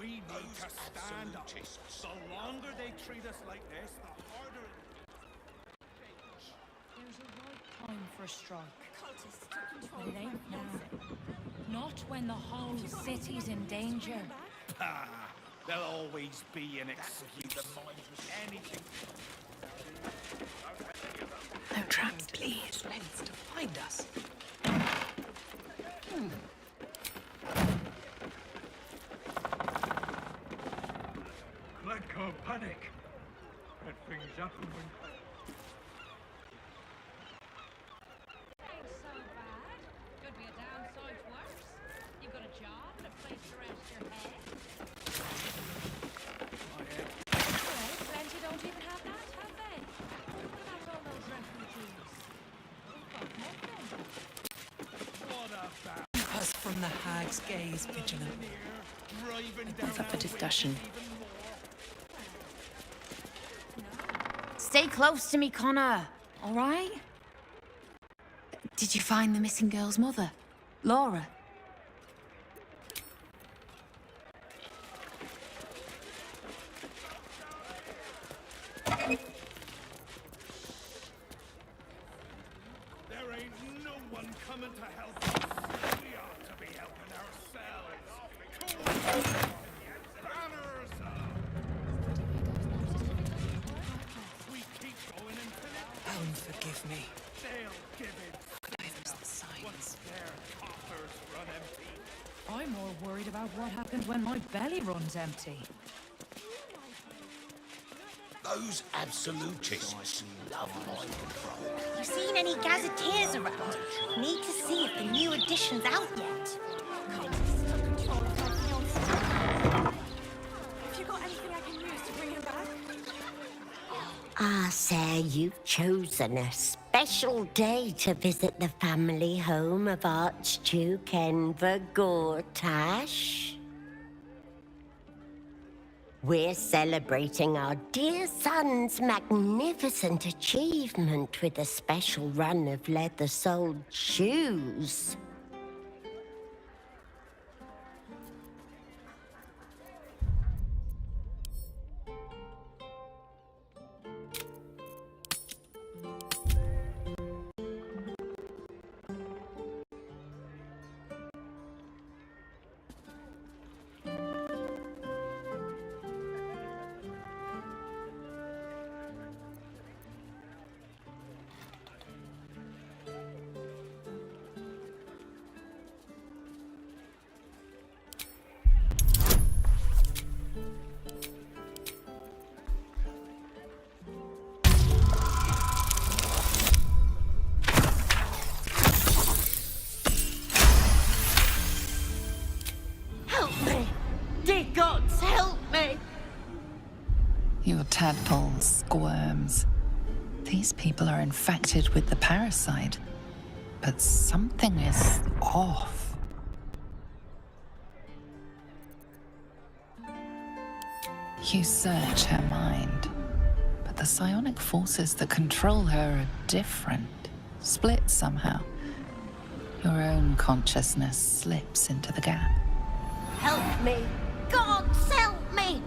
We need to stand up. The longer they treat us like this, the harder it is. There's a right time for a strike. Cultists took control But it ain't now. Not when the whole city's in danger. There'll always be an excuse. Anything. No traps, please. Lengths to find us. Blood can't panic. That things happen when... Ain't so bad. Could be a damn sight worse. You've got a job and a place to rest your head. Well, plenty don't even have that, have they? What about all those refugees? They've got nothing. What about Keep us from the hag's gaze, vigilant. driving That's up for discussion. Stay close to me, Connor. All right? Did you find the missing girl's mother, Laura? There ain't no one coming to help us. We ought to be helping ourselves. Banners up. We keep going until Forgive me. they'll give it. Time's the signs. Once their coffers run empty. I'm more worried about what happens when my belly runs empty. Those absolutists love mind control. You seen any gazetteers around? Need to see if the new edition's out yet. Cultists took control of my fiancé. Have you got anything I can use to bring him back? Ah, sir, you've chosen a special day to visit the family home of Archduke Enver Gortash. We're celebrating our dear son's magnificent achievement with a special run of leather-soled shoes. Gods, help me! Your tadpole squirms. These people are infected with the parasite, but something is off. You search her mind, but the psionic forces that control her are different, split somehow. Your own consciousness slips into the gap. Help me! Gods, help me!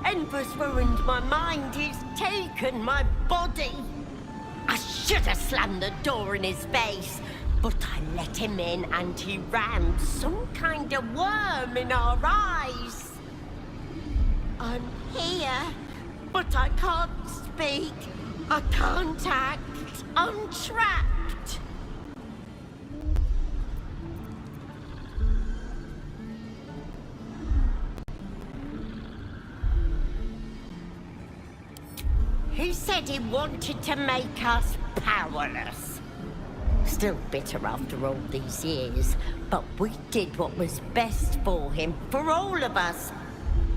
Enver's ruined my mind, he's taken my body. I should have slammed the door in his face, but I let him in and he rammed some kind of worm in our eyes. I'm here, but I can't speak. I can't act. I'm trapped. He said he wanted to make us powerless. Still bitter after all these years, but we did what was best for him, for all of us.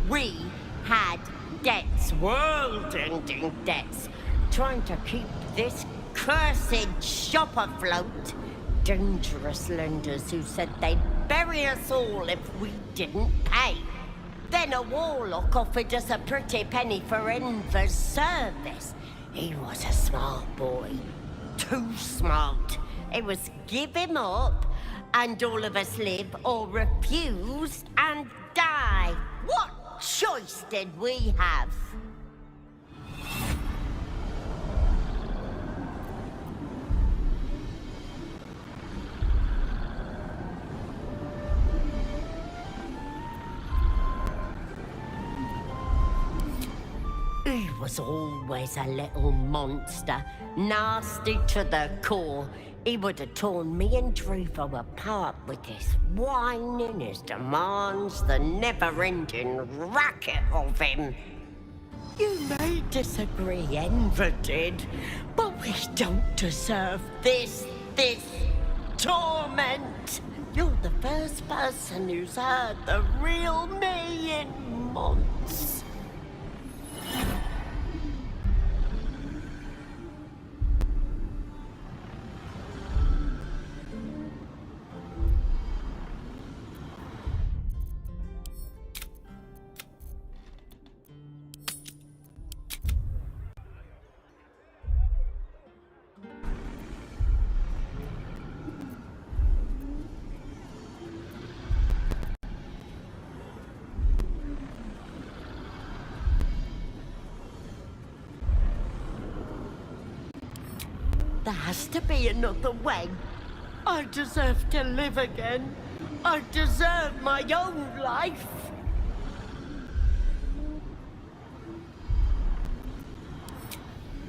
We had debts, world-ending debts, trying to keep this cursed shop afloat. Dangerous lenders who said they'd bury us all if we didn't pay. Then a warlock offered us a pretty penny for Enver's service. He was a smart boy. Too smart. It was give him up, and all of us live or refuse and die. What choice did we have? He was always a little monster, nasty to the core. He would have torn me and Druvo apart with his whining, his demands, the never-ending racket of him. You may disagree, Enver did, but we don't deserve this torment. You're the first person who's heard the real me in months. There has to be another way. I deserve to live again. I deserve my own life.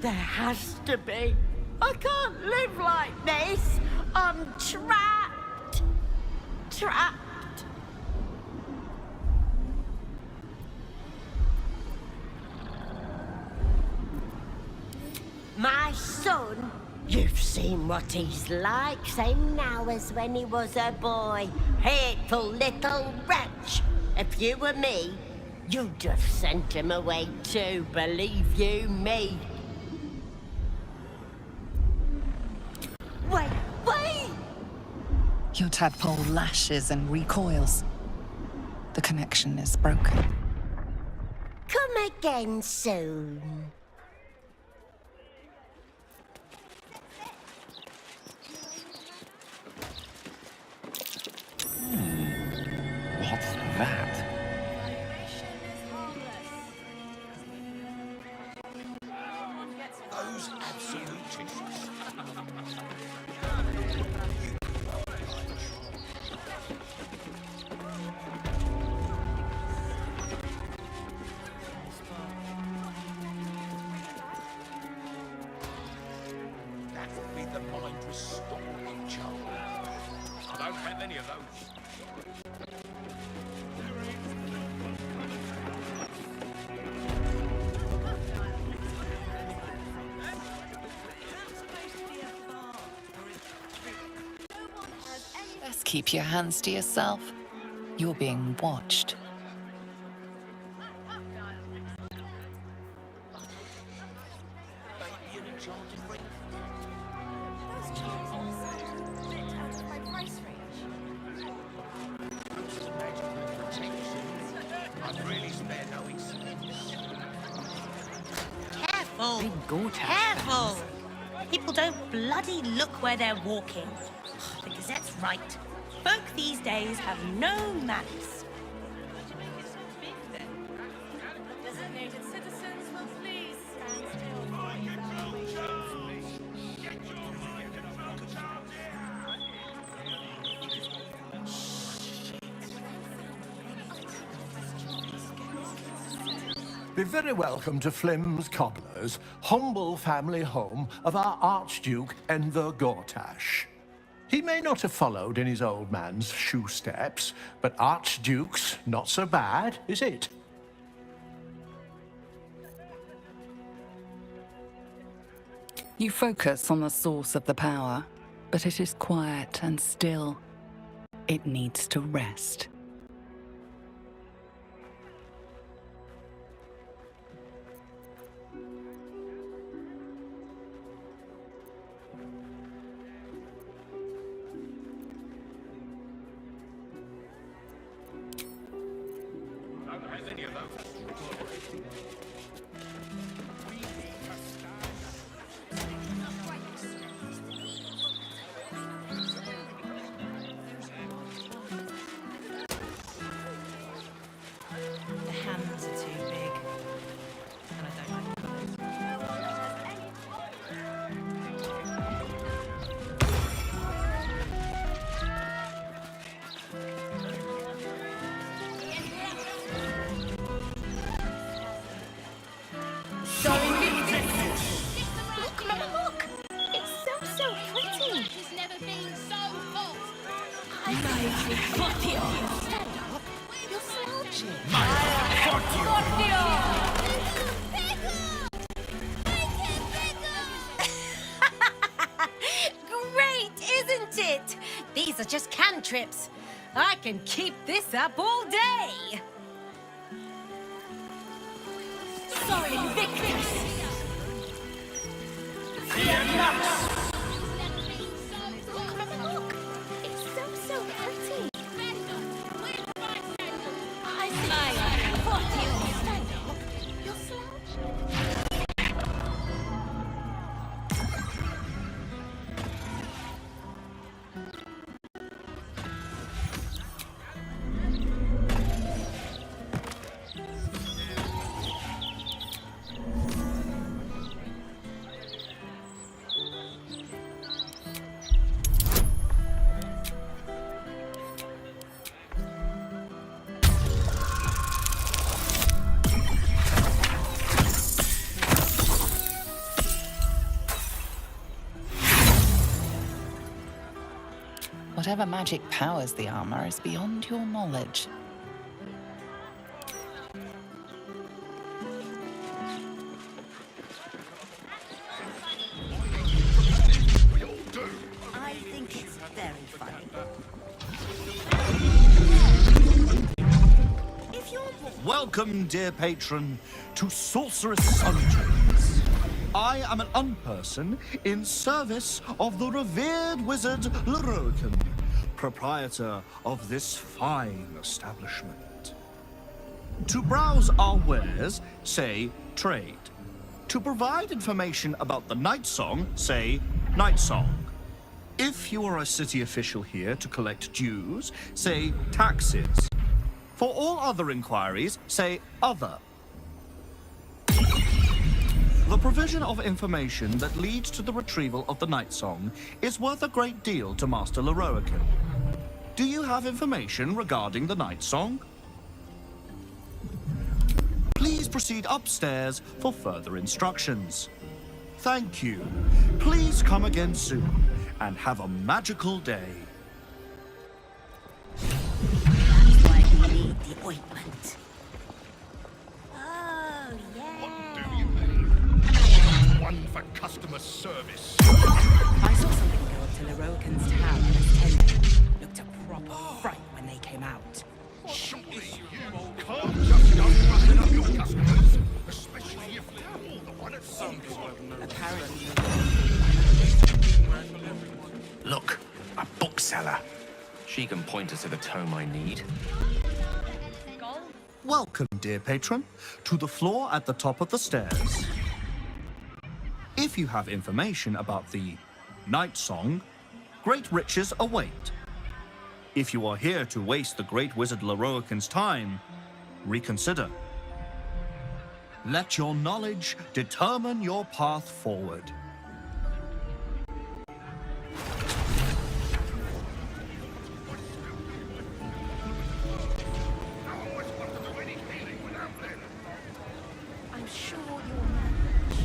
There has to be. I can't live like this. I'm trapped. Trapped. My son, you've seen what he's like, same now as when he was a boy. Hateful little wretch. If you were me, you'd have sent him away too, believe you me. Wait, wait! Your tadpole lashes and recoils. The connection is broken. Come again soon. What's that? Those absolutists. That would be the mind restoring charm. I don't have any of those. Best keep your hands to yourself. You're being watched. Careful! Careful! People don't bloody look where they're walking. The Gazette's right. Folk these days have no manners. Designated citizens will please stand still. Be very welcome to Flim's Cobblers, humble family home of our Archduke Enver Gortash. He may not have followed in his old man's shoe steps, but Archduke's not so bad, is it? You focus on the source of the power, but it is quiet and still. It needs to rest. The hand You're slouching. Great, isn't it? These are just cantrips. I can keep this up all day. Sorry, Invictus. Look, it's so pretty. I smile. What you stand up? You're slouching. Whatever magic powers the armor is beyond your knowledge. I think it's very funny. If you're bored, Welcome, dear patron, to Sorceress Sundries. I am an unperson in service of the revered wizard Leroican, proprietor of this fine establishment. To browse our wares, say trade. To provide information about the night song, say night song. If you are a city official here to collect dues, say taxes. For all other inquiries, say other. The provision of information that leads to the retrieval of the night song is worth a great deal to Master Leroican. Do you have information regarding the night song? Please proceed upstairs for further instructions. Thank you. Please come again soon and have a magical day. that's why we need the ointment. Oh, yeah. One for customer service. I saw something go up to Leroican's town this tender. Looked a proper fright when they came out. Surely you can't just go roughing up your customers, especially if they're all the one at some point. Apparently. Look, a bookseller. She can point us to the tome I need. Welcome, dear patron, to the floor at the top of the stairs. If you have information about the night song, great riches await. If you are here to waste the great wizard Leroican's time, reconsider. Let your knowledge determine your path forward. I'm sure you'll manage.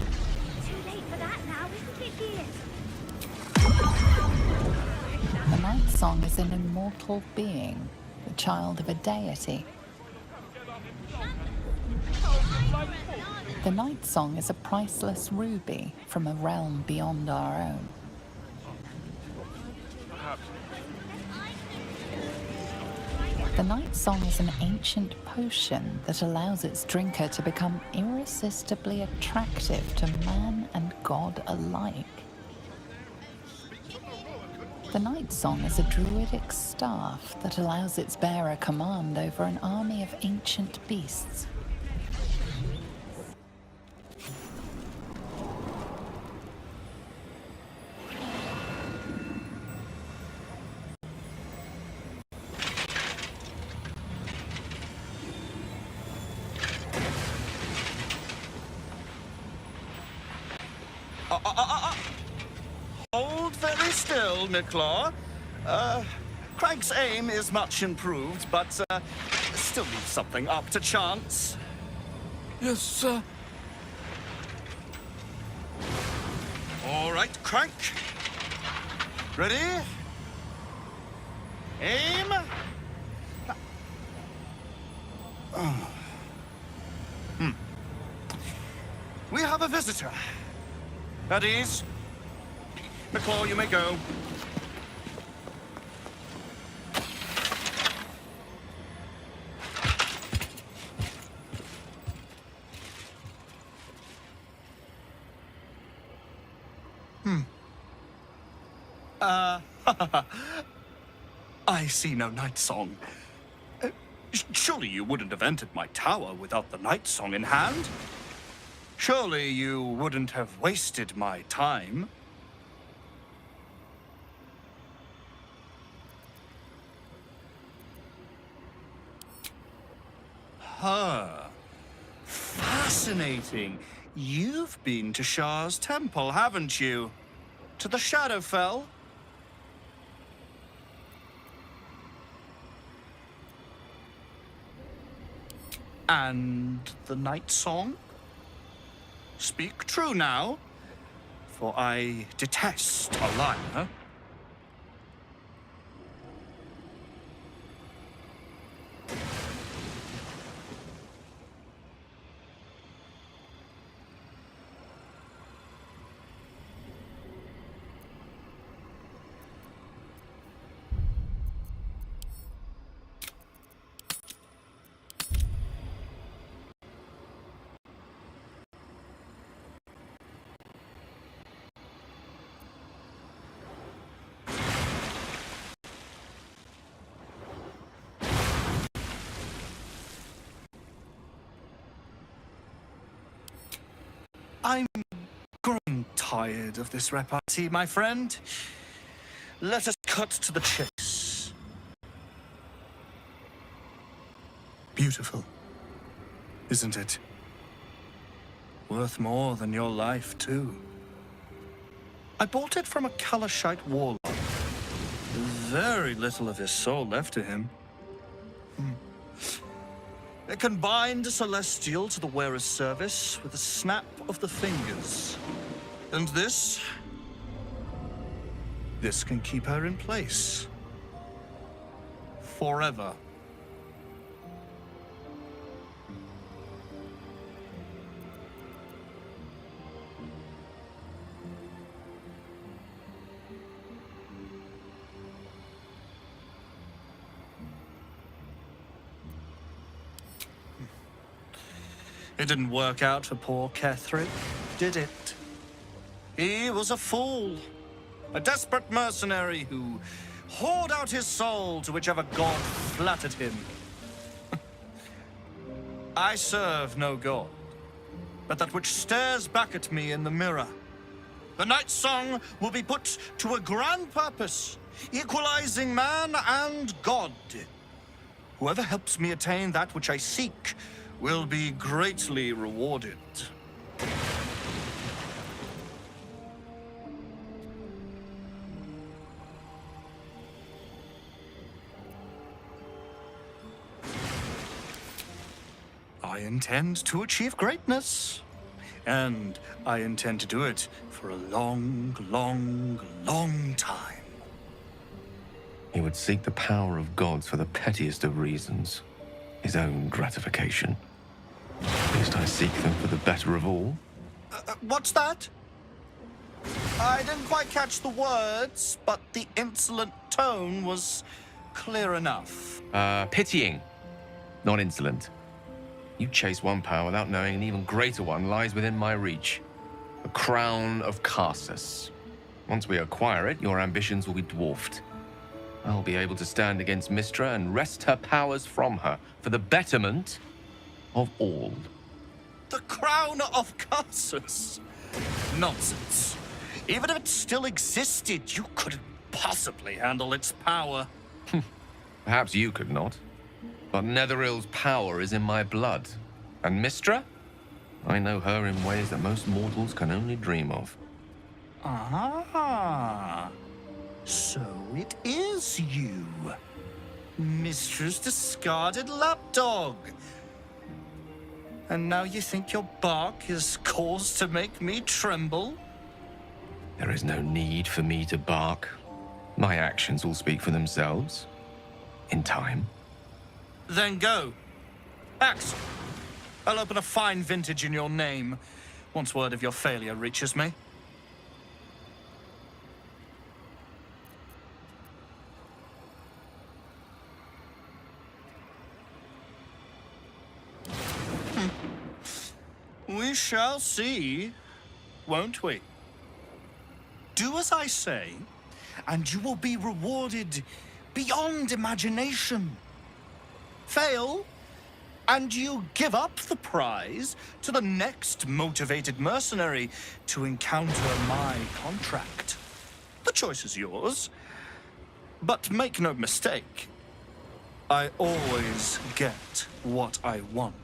Too late for that now, isn't it, dear? The night song is an immortal being, the child of a deity. The night song is a priceless ruby from a realm beyond our own. The night song is an ancient potion that allows its drinker to become irresistibly attractive to man and god alike. The night song is a druidic staff that allows its bearer command over an army of ancient beasts. Hold very still, Nicklaw. Craig's aim is much improved, but still leaves something up to chance. Yes, sir. All right, Crank. Ready? Aim. visitor. At ease. McClaw, you may go. I see no night song. Surely you wouldn't have entered my tower without the night song in hand? Surely you wouldn't have wasted my time? Fascinating. You've been to Shah's temple, haven't you? To the Shadowfell? And the night song? Speak true now, for I detest a liar. I'm growing tired of this repartee, my friend. Let us cut to the chase. Beautiful, isn't it? Worth more than your life, too. I bought it from a Kalashite warlock. Very little of his soul left to him. It can bind a celestial to the wearer's service with a snap of the fingers. And this can keep her in place. Forever. It didn't work out for poor Ketherick, did it? He was a fool. A desperate mercenary who poured out his soul to whichever god flattered him. I serve no god, but that which stares back at me in the mirror. The night song will be put to a grand purpose, equalizing man and god. Whoever helps me attain that which I seek will be greatly rewarded. I intend to achieve greatness. And I intend to do it for a long, long, long time. He would seek the power of gods for the pettiest of reasons. His own gratification. At least I seek them for the better of all. What's that? I didn't quite catch the words, but the insolent tone was clear enough. Pitying, not insolent. You chase one power without knowing an even greater one lies within my reach. The crown of Karsus. Once we acquire it, your ambitions will be dwarfed. I'll be able to stand against Mystra and wrest her powers from her for the betterment of all. The crown of Karsus? Nonsense. Even if it still existed, you couldn't possibly handle its power. Perhaps you could not. But Netherill's power is in my blood. And Mystra? I know her in ways that most mortals can only dream of. Ah. So it is you. Mystra's discarded lapdog. And now you think your bark is cause to make me tremble? There is no need for me to bark. My actions will speak for themselves. In time. Then go. Axel, I'll open a fine vintage in your name. once word of your failure reaches me. We shall see, won't we? Do as I say, and you will be rewarded beyond imagination. Fail, and you give up the prize to the next motivated mercenary to encounter my contract. The choice is yours, but make no mistake, I always get what I want.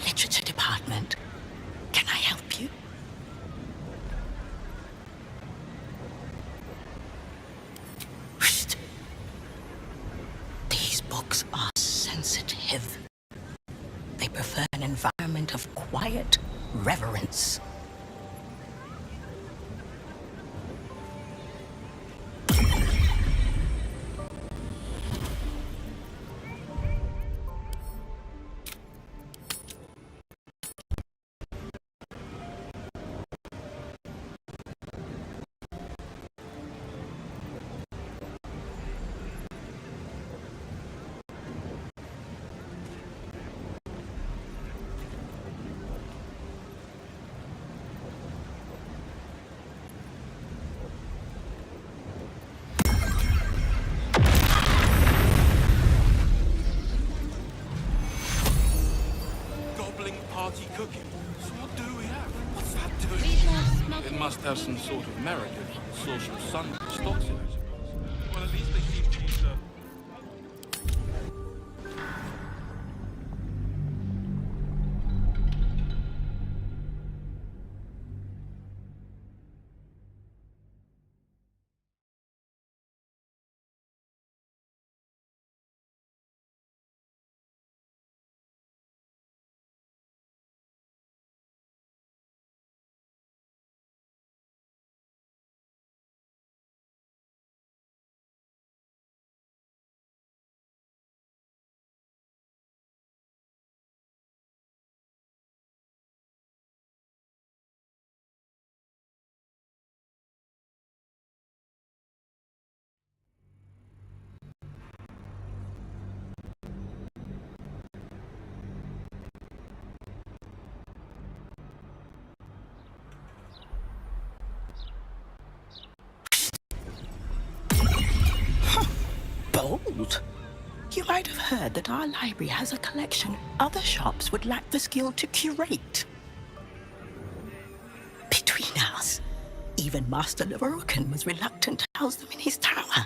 Literature department. Can I help you? Whoosh. These books are sensitive. They prefer an environment of quiet reverence. Party cooking. So what do we have? What's that doing? It must have some sort of merit if social sun stocks it, I suppose. Well, at least they seem to use Bold. You might have heard that our library has a collection other shops would lack the skill to curate. Between us, even Master Lorokan was reluctant to house them in his tower.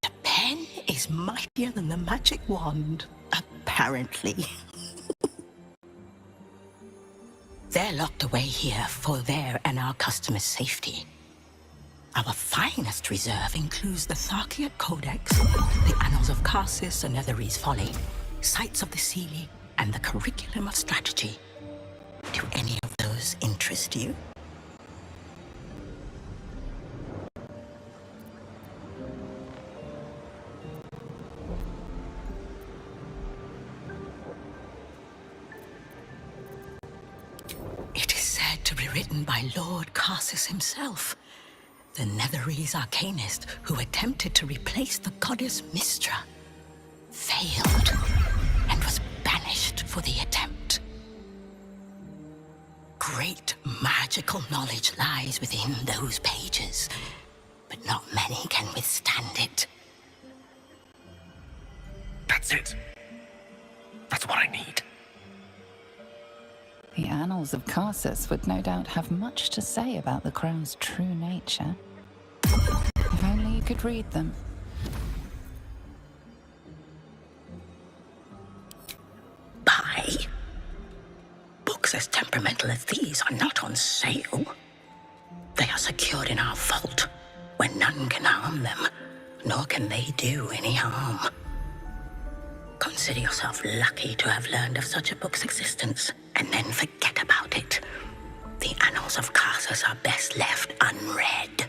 The pen is mightier than the magic wand, apparently. They're locked away here for their and our customers' safety. Our finest reserve includes the Tharkiot Codex, the Annals of Karsus and Netherese Folly, Sites of the Seelie, and the Curriculum of Strategy. Do any of those interest you? It is said to be written by Lord Karsus himself, the Netherese arcanist who attempted to replace the goddess Mystra, failed, and was banished for the attempt. Great magical knowledge lies within those pages, but not many can withstand it. That's it. That's what I need. The Annals of Karsus would no doubt have much to say about the Crown's true nature. If only you could read them. Buy? Books as temperamental as these are not on sale. They are secured in our vault, where none can harm them, nor can they do any harm. Consider yourself lucky to have learned of such a book's existence, and then forget about it. The Annals of Karsus are best left unread.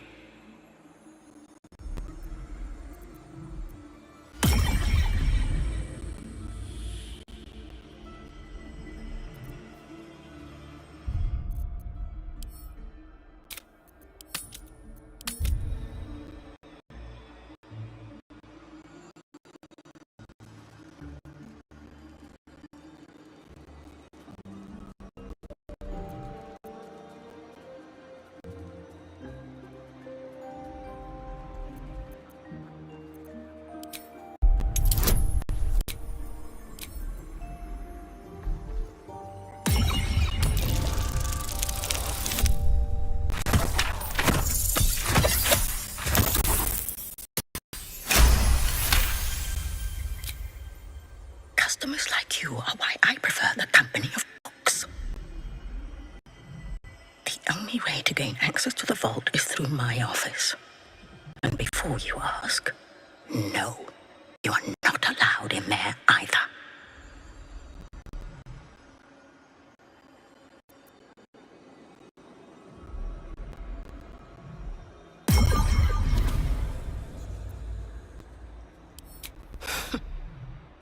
Customers like you are why I prefer the company of books. The only way to gain access to the vault is through my office. And before you ask, no, you are not allowed in there either.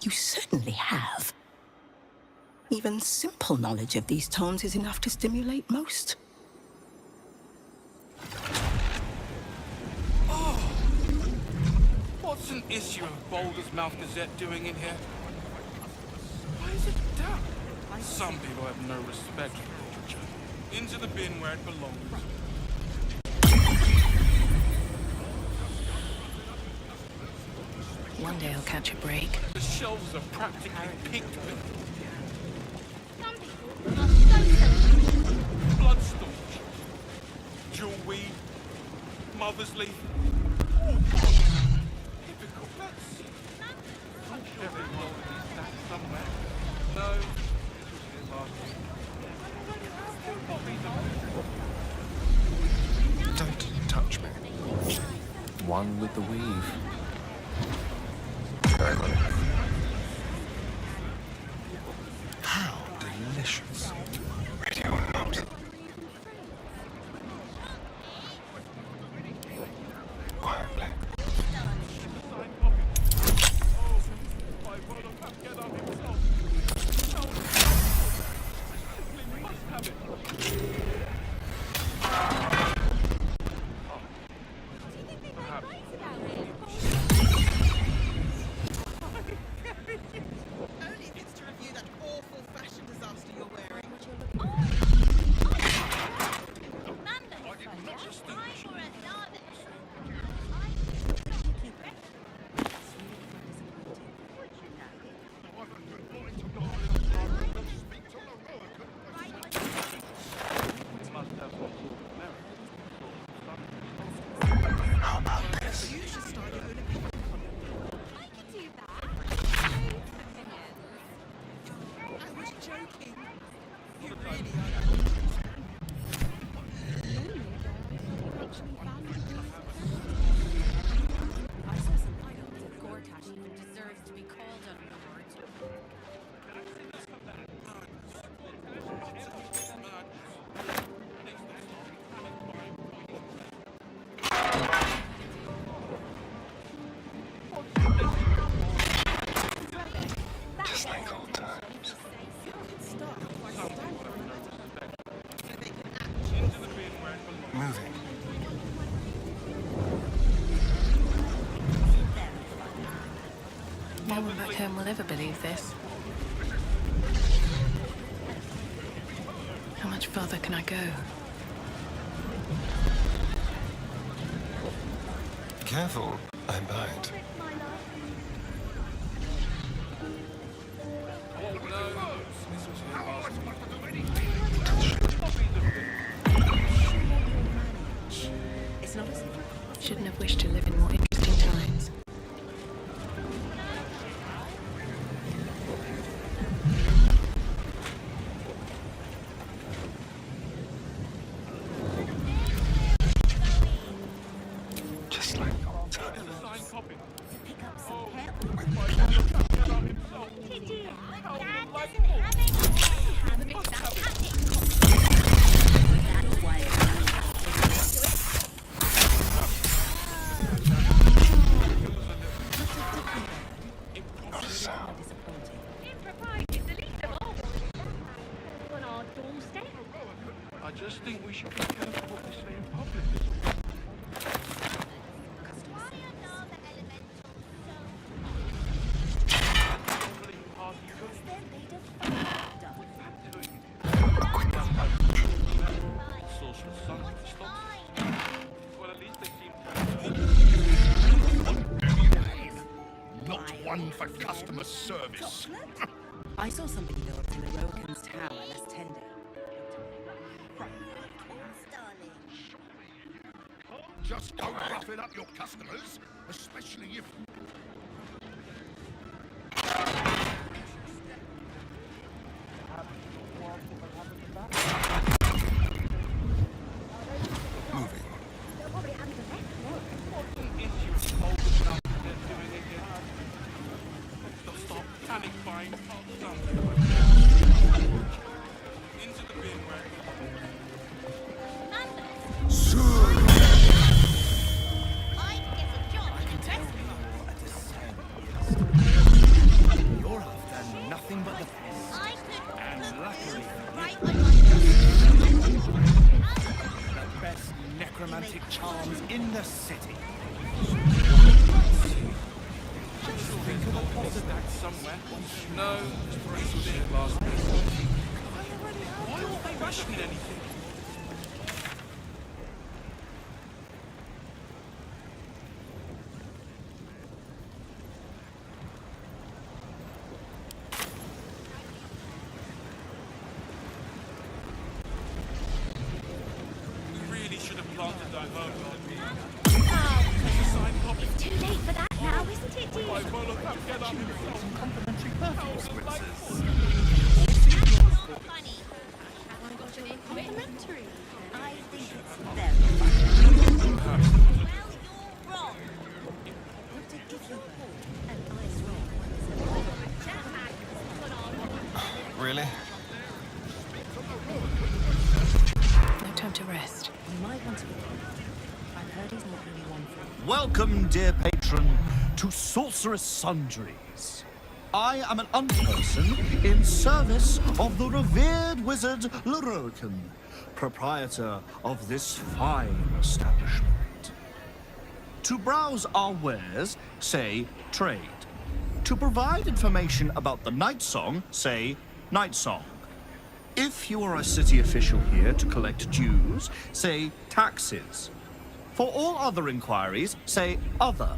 You certainly have. Even simple knowledge of these tones is enough to stimulate most. Oh! What's an issue of Boulder's Mouth Gazette doing in here? Why is it down? Some people have no respect for literature. Into the bin where it belongs. One day I'll catch a break. The shelves are practically picked with blood staunch, jewelweed, mother's leaf. Oh, typical. Let's see. Everyone is that somewhere. No. Don't touch me. One with the weave. Very well. How delicious. Radio or not. Quietly. No one back home will ever believe this. How much further can I go? Careful, I'm bound. It's not as shouldn't have wished to live in more interesting times. Just like old times. Not a sound. I just think we should be careful what we say in public. Not one for customer service. I saw somebody build in the Roken's tower last tender. Just don't roughing up your customers, especially if... Moving. Stop panic buying. Into the bin rack. You're after nothing but the best. And luckily, the best necromantic charms in the city. Somewhere. No, it's pretty big last week. Why aren't they rushing anything? We really should have planted that home. It's too late for that now, isn't it, dear? Complimentary perfume spritzers. Complimentary. I think it's very funny. Well, you're wrong. Want to give you an ice roll? Really? No time to rest. You might want to be careful. I've heard he's not really one for Welcome, dear patron, to Sorceress Sundries. I am an unperson in service of the revered wizard Lorokin, proprietor of this fine establishment. To browse our wares, say trade. To provide information about the Night Song, say Night Song. If you are a city official here to collect dues, say taxes. For all other inquiries, say other.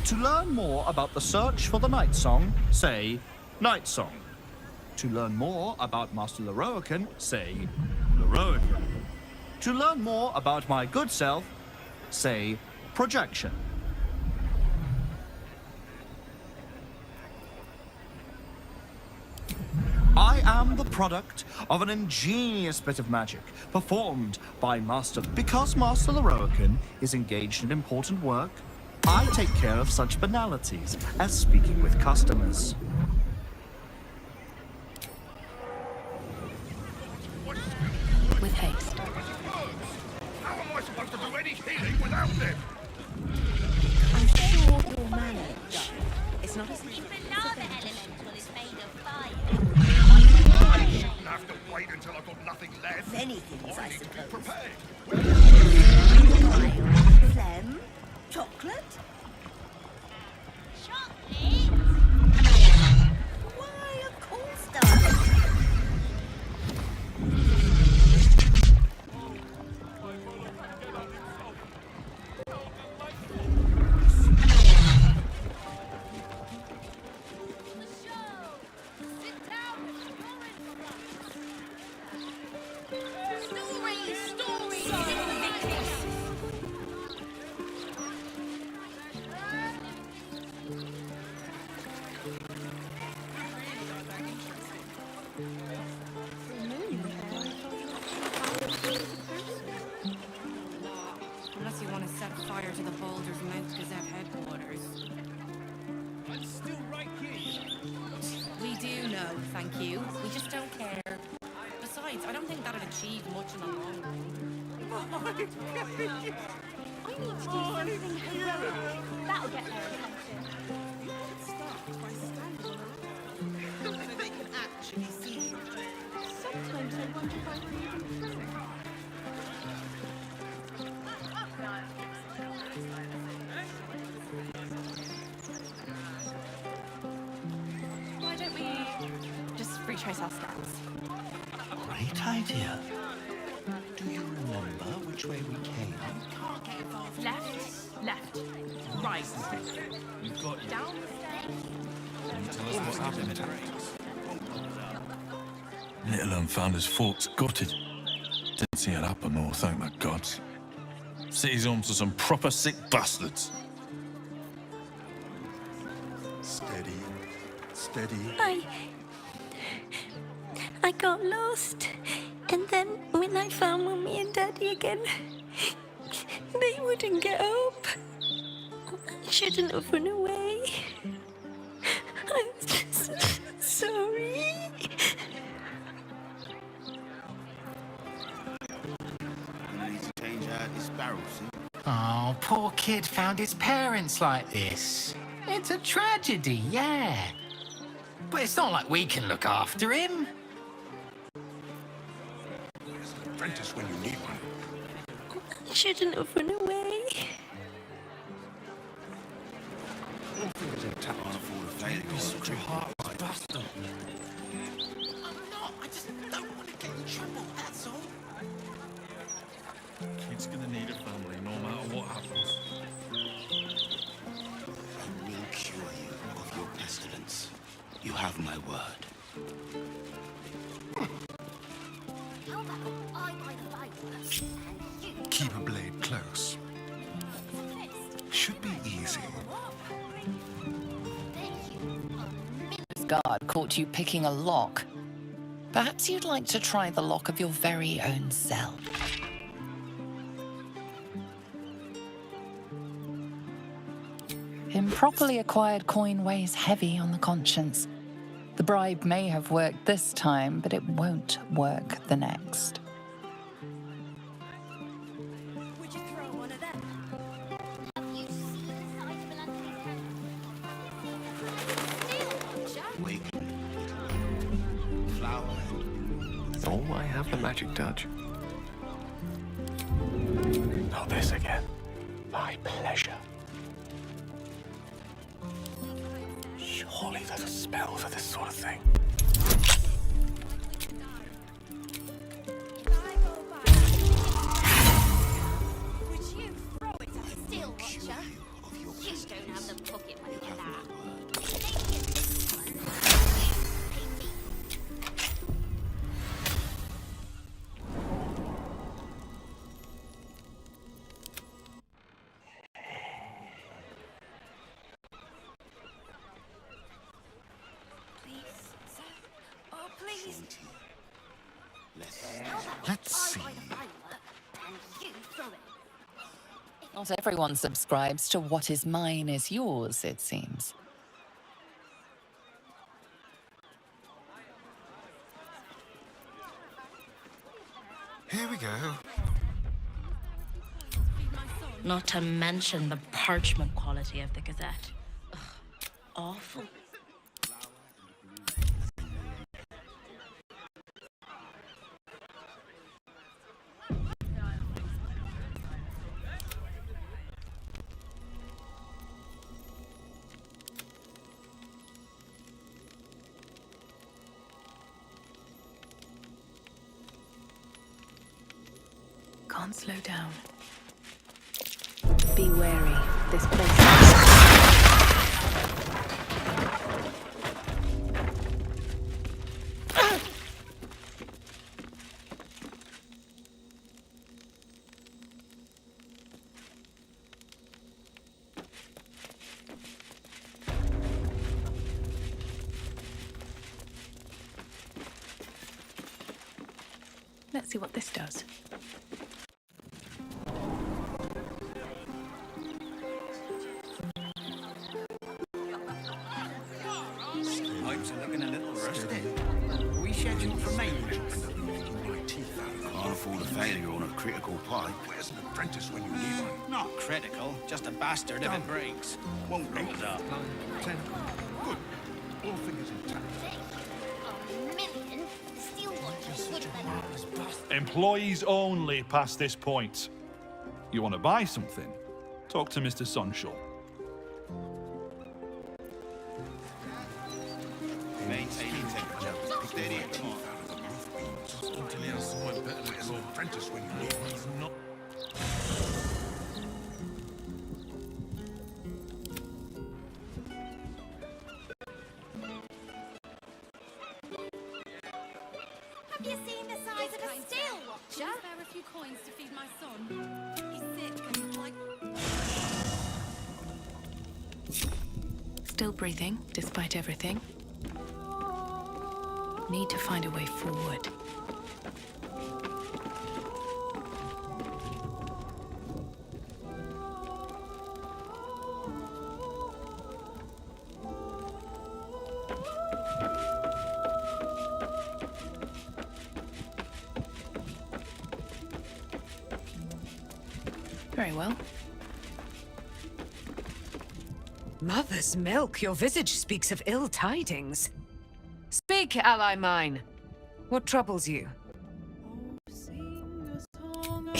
To learn more about the search for the Night Song, say Night Song. To learn more about Master Lorokin, say Lorokin. To learn more about my good self, say projection. I am the product of an ingenious bit of magic performed by Master. Because Master Lorokin is engaged in important work, I take care of such banalities as speaking with customers. With haste. How am I supposed to do any healing without them? I'm sure you'll manage. It's not as If a lava elemental is made of fire, I shouldn't have to wait until I've got nothing left. many things, I need to be suppose. prepared. Phlegm, chocolate, set fire to the Baldur's Mouth Gazette headquarters. I'm still right here. We do know, thank you. We just don't care. Besides, I don't think that'd achieve much in the long run. I need to do something heroic. That'll get their attention. You could start by standing on a rock so they can actually see you. Sometimes I wonder if I were even true. Why don't we just retrace our steps? Great idea. Do you remember which way we came? Can't get involved. Left, right. You've got you. Down the stairs. Can you tell us what's happened? Little un found his forks gutted. Didn't see it happen more, thank the gods. City's home to some proper sick bastards. Steady. Steady. I got lost. And then when I found Mummy and Daddy again, they wouldn't get up. I shouldn't have run away. I'm just sorry. You need to change out this barrel, see? Oh, poor kid found his parents like this. It's a tragedy, yeah. But it's not like we can look after him. Apprentice when you need one. I shouldn't have run away. All fingers intact. Can't afford a fate. Be such a heartless bastard. I'm not. I just don't want to get in trouble, that's all. Kid's gonna need a family no matter what happens. I will cure you of your pestilence. You have my word. How about I buy the virus and you... Keep a blade close. Should be easy. This guard caught you picking a lock. Perhaps you'd like to try the lock of your very own cell. Improperly acquired coin weighs heavy on the conscience. The bribe may have worked this time, but it won't work the next. Would you throw one of them? Have you seen the size of an Wake. Flower. Oh, I have the magic touch. Not this again. My pleasure. Surely there's a spell for this sort of thing. Would you throw it at the steel watcher? You don't have the pocket money for that. Maybe in this one. Pay me. Please, sir. Oh, please. Let's see. I buy the violet and you throw it. Not everyone subscribes to what is mine is yours, it seems. Here we go. Not to mention the parchment quality of the Gazette. Ugh, awful. Can't slow down. Be wary. This place. Let's see what this does. trusted it. We scheduled for maintenance. Can't afford a failure on a critical pipe. Where's an apprentice when you need one? Not critical, just a bastard if it breaks. Won't blow it up. 10. Good. All fingers intact. Employees only past this point. You want to buy something? Talk to Mr. Sunshall. Maintain temperature. Steady it. Until he has someone better than an apprentice when you need one. He's not. Have you seen the size of a steel watcher? Can you spare a few coins to feed my son? He's sick and like... Still breathing, despite everything. Need to find a way forward. Very well. Mother's milk, your visage speaks of ill tidings. Speak, ally mine. What troubles you?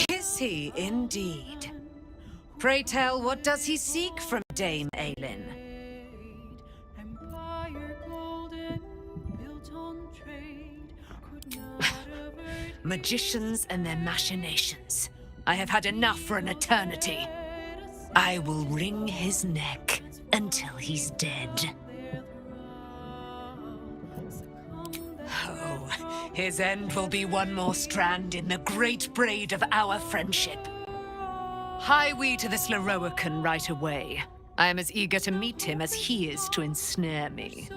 Is he indeed? Pray tell, what does he seek from Dame Aylin? Magicians and their machinations. I have had enough for an eternity. I will wring his neck until he's dead. Oh, his end will be one more strand in the great braid of our friendship. Hie we to this Leroican right away. I am as eager to meet him as he is to ensnare me.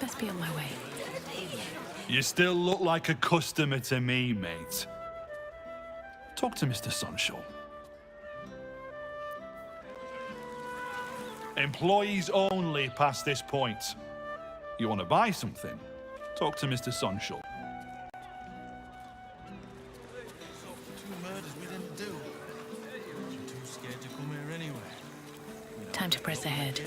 Best be on my way. You still look like a customer to me, mate. Talk to Mr. Sunshall. Employees only past this point. You want to buy something? Talk to Mr. Sonshall. 2 murders we didn't do. You're too scared to come here anyway. Time to press ahead.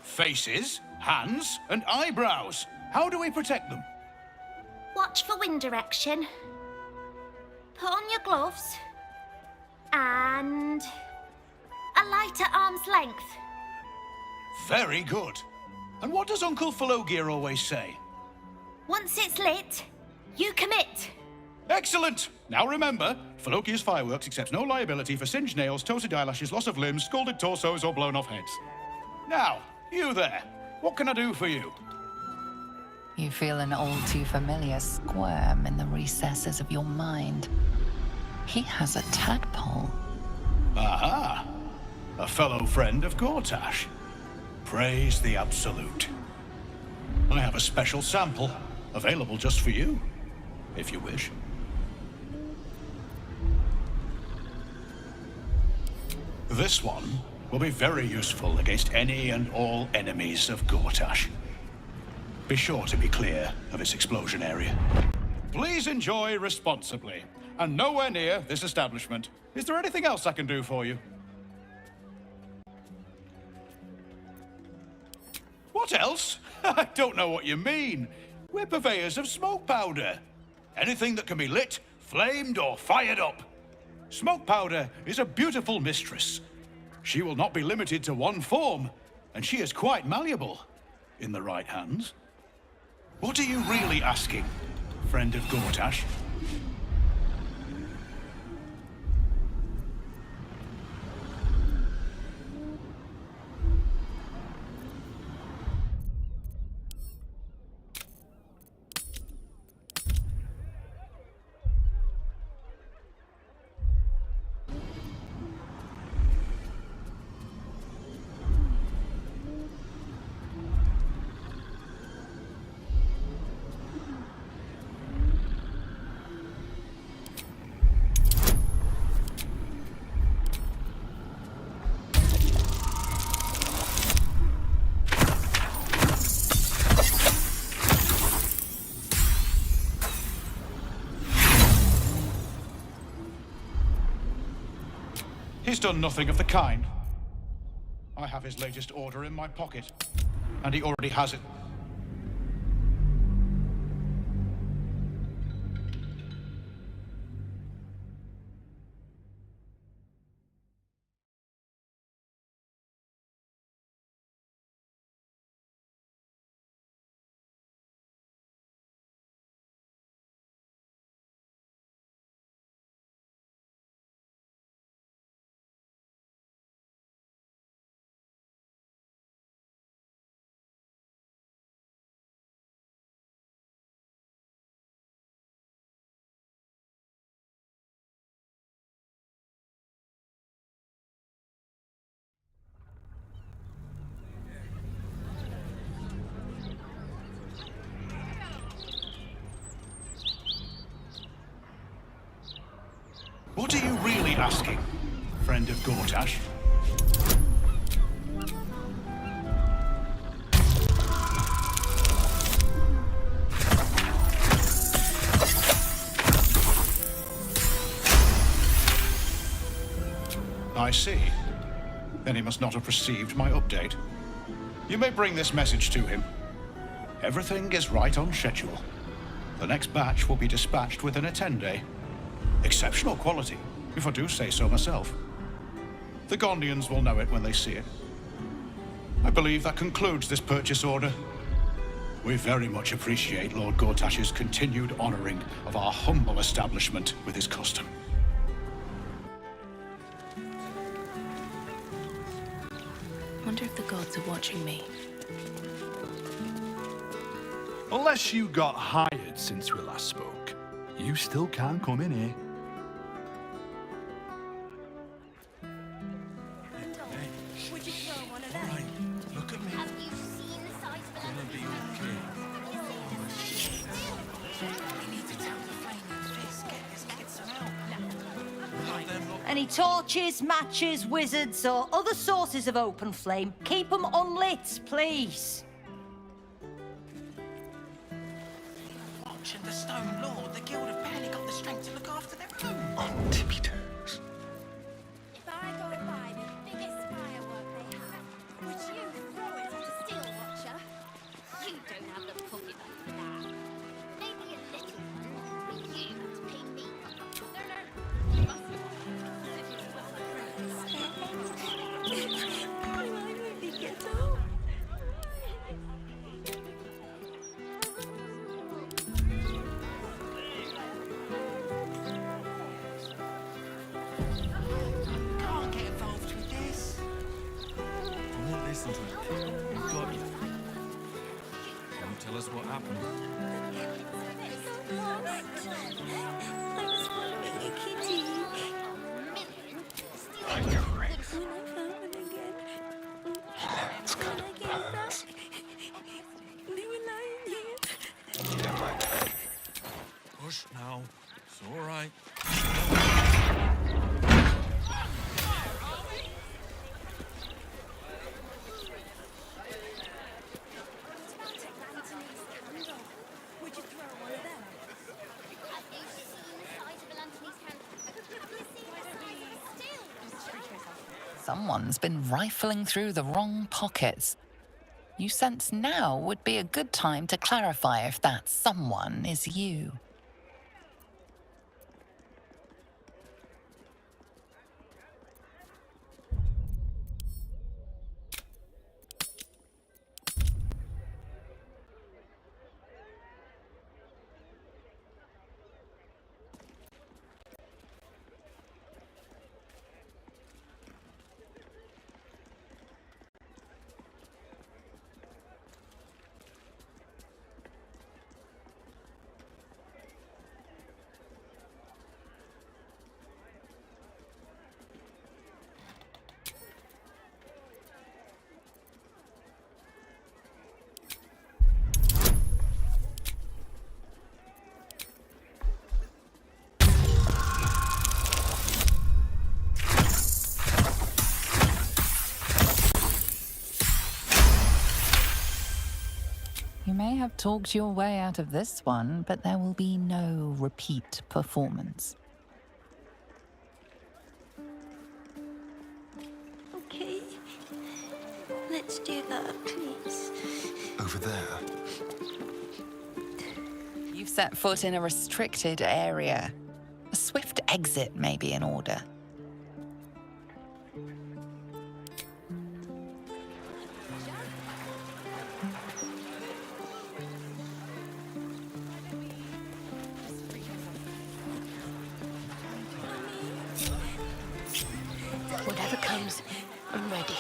Faces, hands, and eyebrows. How do we protect them? Watch for wind direction. Put on your gloves. And a light at arm's length. Very good. And what does Uncle Felogier always say? Once it's lit, you commit. Excellent! Now remember, Felogier's fireworks accepts no liability for singed nails, toasted eyelashes, loss of limbs, scalded torsos, or blown off heads. Now, you there. What can I do for you? You feel an all too familiar squirm in the recesses of your mind. He has a tadpole. Aha! A fellow friend of Gortash. Praise the Absolute. I have a special sample, available just for you, if you wish. This one will be very useful against any and all enemies of Gortash. Be sure to be clear of its explosion area. Please enjoy responsibly, and nowhere near this establishment. Is there anything else I can do for you? What else? I don't know what you mean. We're purveyors of smoke powder. Anything that can be lit, flamed, or fired up. Smoke powder is a beautiful mistress. She will not be limited to one form, and she is quite malleable in the right hands. What are you really asking, friend of Gortash? He's done nothing of the kind. I have his latest order in my pocket, and he already has it. What are you really asking, friend of Gortash? I see. Then he must not have received my update. You may bring this message to him. Everything is right on schedule. The next batch will be dispatched within a 10-day. Exceptional quality, if I do say so myself. The Gondians will know it when they see it. I believe that concludes this purchase order. We very much appreciate Lord Gortash's continued honoring of our humble establishment with his custom. Wonder if the gods are watching me. Unless you got hired since we last spoke, you still can't come in here. Would you throw one of them? Look at me. Have you seen the size of Gonna be okay. We need to tell the flamers. Any torches, matches, wizards, or other sources of open flame, keep them unlit, please. Watching the Stone Lord, the Guild have barely got the strength to look after their own. On tippy toes. If I go by the biggest firework they have, would you throw it at a steel watcher? You don't have the pocket for that. Maybe a little one, but you have to pay me. No, you mustn't. Can't get involved with this. I won't listen to it. Got you. Can you tell us what happened? I was following a kitty. Let's go to Paris. They were lying here. You don't mind that? Hush now. It's all right. Would you throw one of them? Have you seen the size of a Anthony's candle? Have you seen the size of a steel? Someone's been rifling through the wrong pockets. You sense now would be a good time to clarify if that someone is you. You may have talked your way out of this one, but there will be no repeat performance. Okay. Let's do that, please. Over there. You've set foot in a restricted area. A swift exit may be in order. Whatever comes, I'm ready.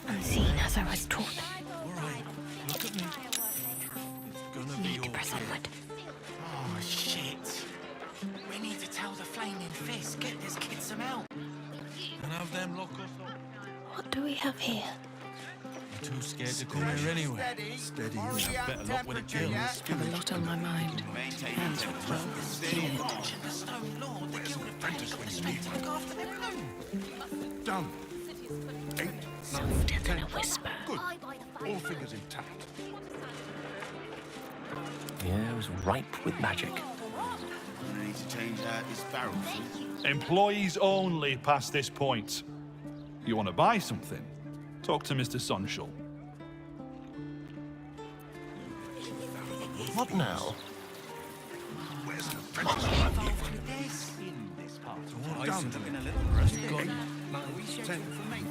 Unseen as I was taught. All right. Look at me. It's gonna be Need to press onward. Oh, shit. We need to tell the Flaming Fist, get this kid some help. And have them lock us up. What do we have here? I'm too scared to come here anyway. Steady. Have better luck with the kills. Have a lot on my mind. Hands with both. Watching the Stone Lord, the Guild have barely got the strength to look after their own. Done. 8, 9, Softer 10. than a whisper. Good. All figures intact. Yeah, it was ripe with magic. I need to change out this barrel. Employees only past this point. You want to buy something? Talk to Mr. Sunshall. What now? Where's the apprentice? Involved with this. Done. 8, 9, 10.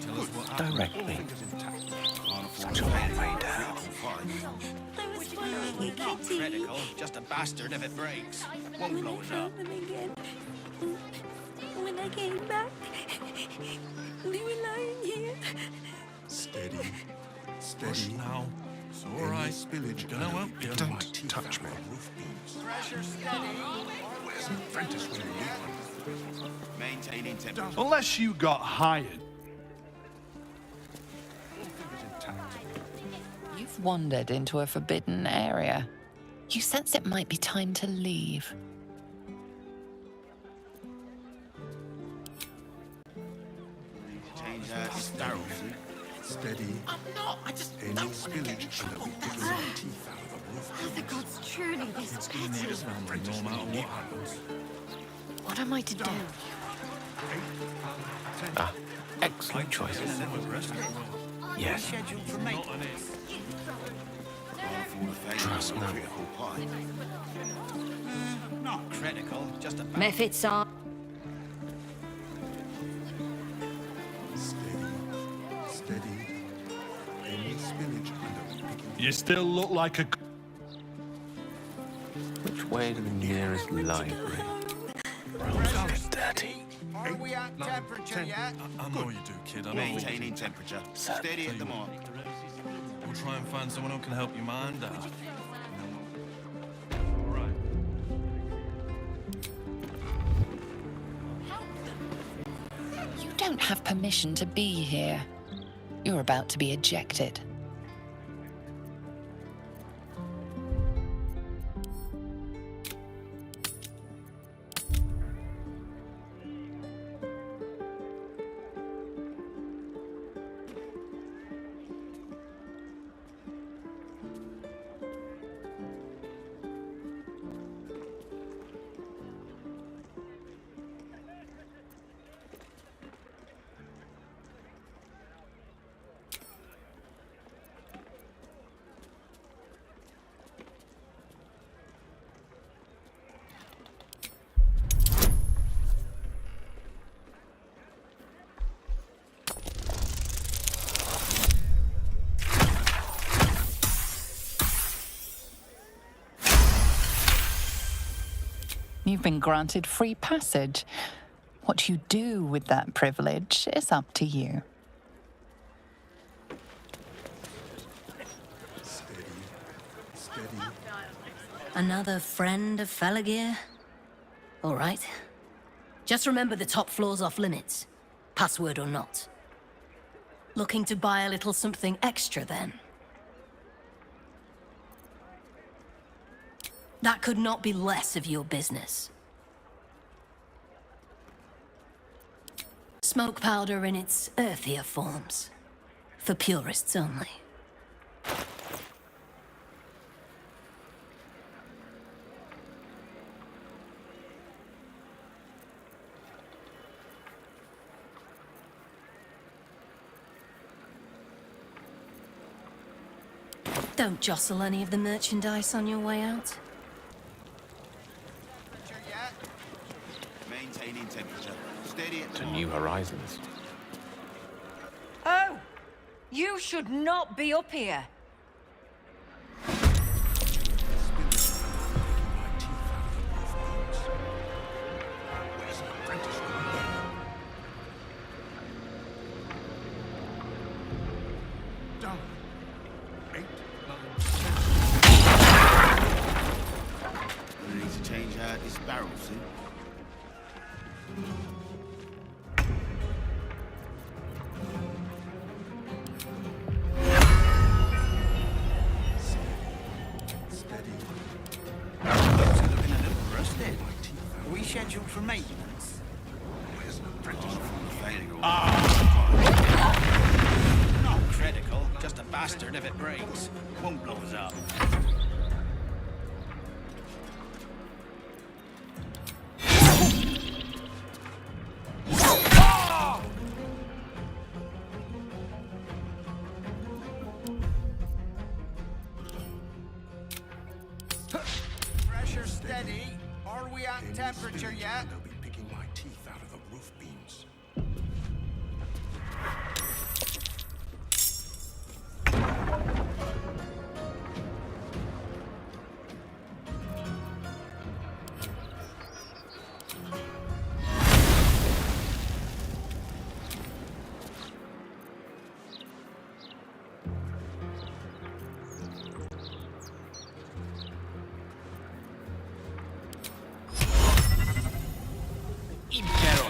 Tell us what happened. Directly. Figures intact. Such a long way down. I was following a kitty. Critical, just a bastard if it breaks. Won't blow it up. Them again. When I came back, they were lying here. Steady. Hush Steady. now. It's all right. Spillage. Gonna help you. Don't touch me. Where's the apprentice when you need one? Maintaining temperature. Unless you got hired. All figures intact. You've wandered into a forbidden area. You sense it might be time to leave. Change that starrow. Steady. I'm not. I just Any don't want to get in spillage trouble. will be picking my teeth out of the roof. Oh, the gods, truly this petty. What am I to do? Ah, excellent choice. Yes. Scheduled for maintenance. Trust me. Critical point. Not critical, just a Methods are. Steady. Any spillage will be picking. You still look like a... Which way to the nearest library? Dirty. Are we at temperature yet? I know you do, kid. I know. Maintaining temperature. Steady at the mark. We'll try and find someone who can help your mind out. You don't have permission to be here. You're about to be ejected. You've been granted free passage. What you do with that privilege is up to you. Steady. Another friend of Felagir? All right. Just remember the top floor's off limits, password or not. Looking to buy a little something extra then? That could not be less of your business. Smoke powder in its earthier forms. For purists only. Don't jostle any of the merchandise on your way out. Maintaining temperature. Steady at the To mark. new horizons. Oh! You should not be up here. Down. 8, 9, 10. We need to change out this barrel soon. Steady. Looks are looking a little rusted. Are we scheduled for maintenance? Where's an apprentice? Not critical, just a bastard if it breaks. Won't blow us up. Pressure steady. Are we at Any temperature spillage, yet? They'll be picking my teeth out of the roof beams. Impero.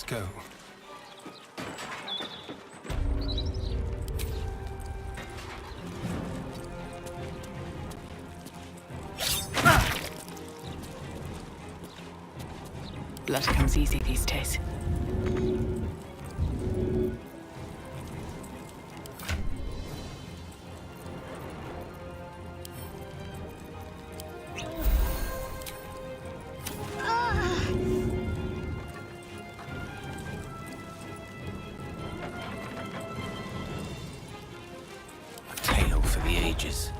go. Blood comes easy these days. A tale for the ages.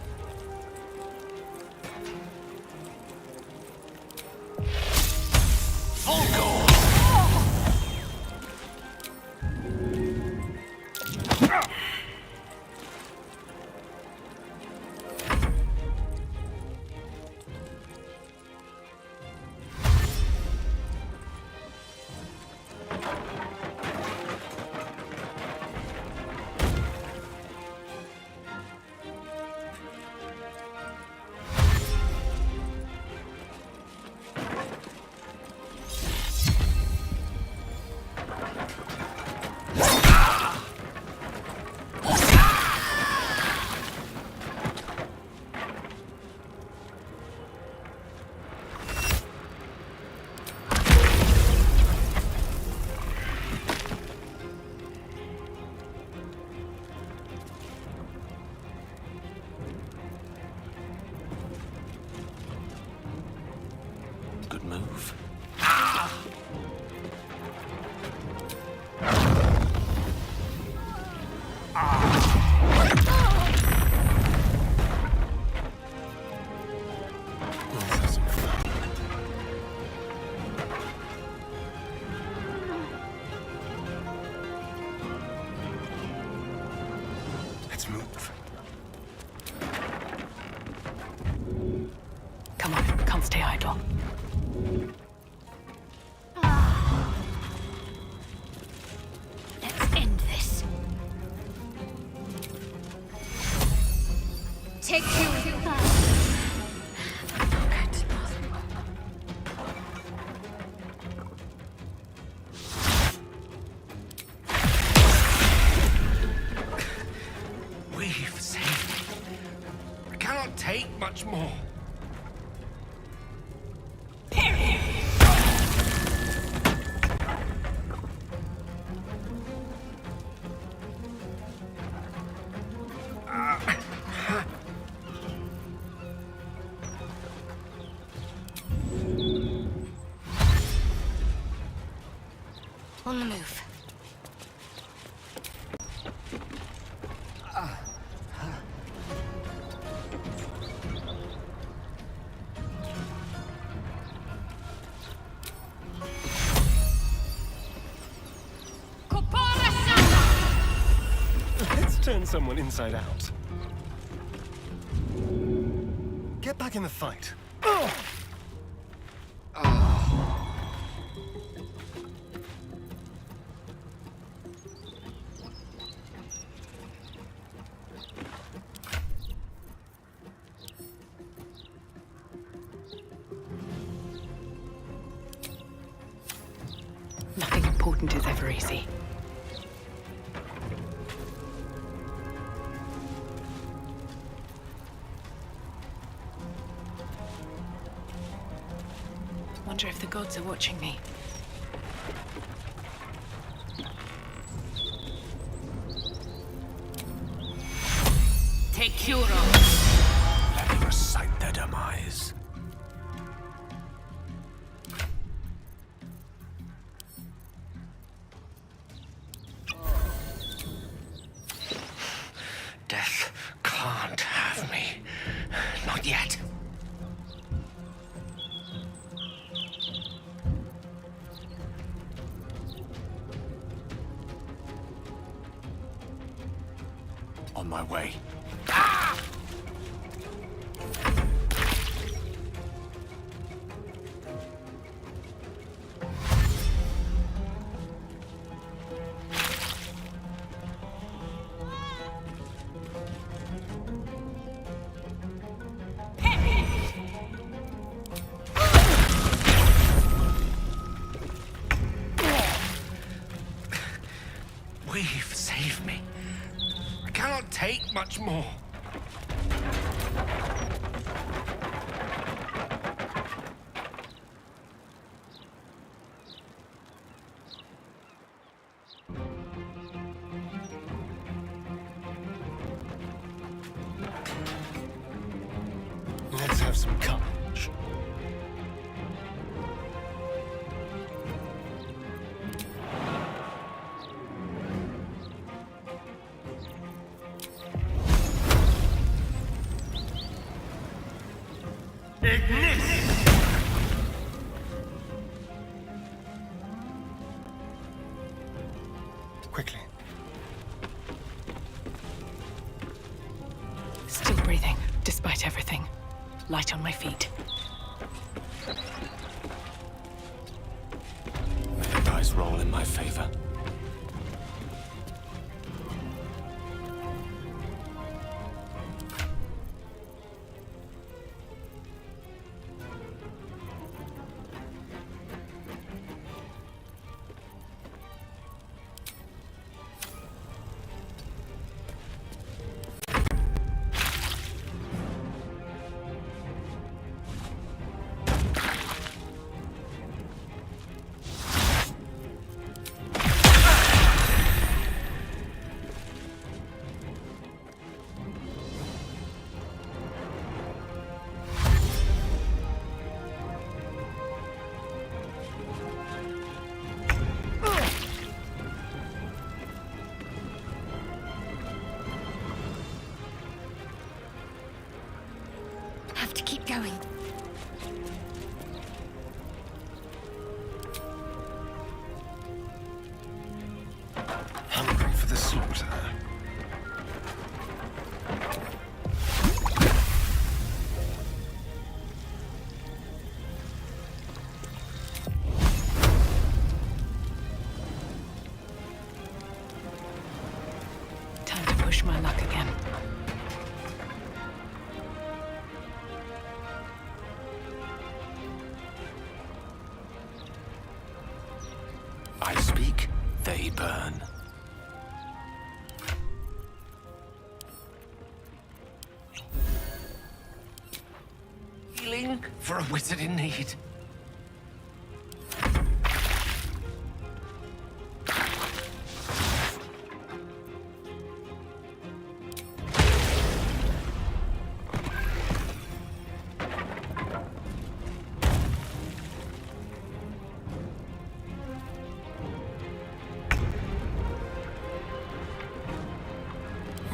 Good move. Let's have some fun. Let's move. Come on, can't stay idle. Let's end this. Take you. We've saved it. I cannot take much more. On the move. Let's turn someone inside out. Get back in the fight. Nothing important is ever easy. Wonder if the gods are watching me. Take Hero. Let me recite their demise. Death can't have me. Not yet. On my way. Please, save me. I cannot take much more. Let's have some courage. Quickly. Still breathing, despite everything. Light on my feet. May the dice roll in my favor. Have to keep going. Hungry for the slaughter. Time to push my luck again. I speak, they burn. Healing for a wizard in need.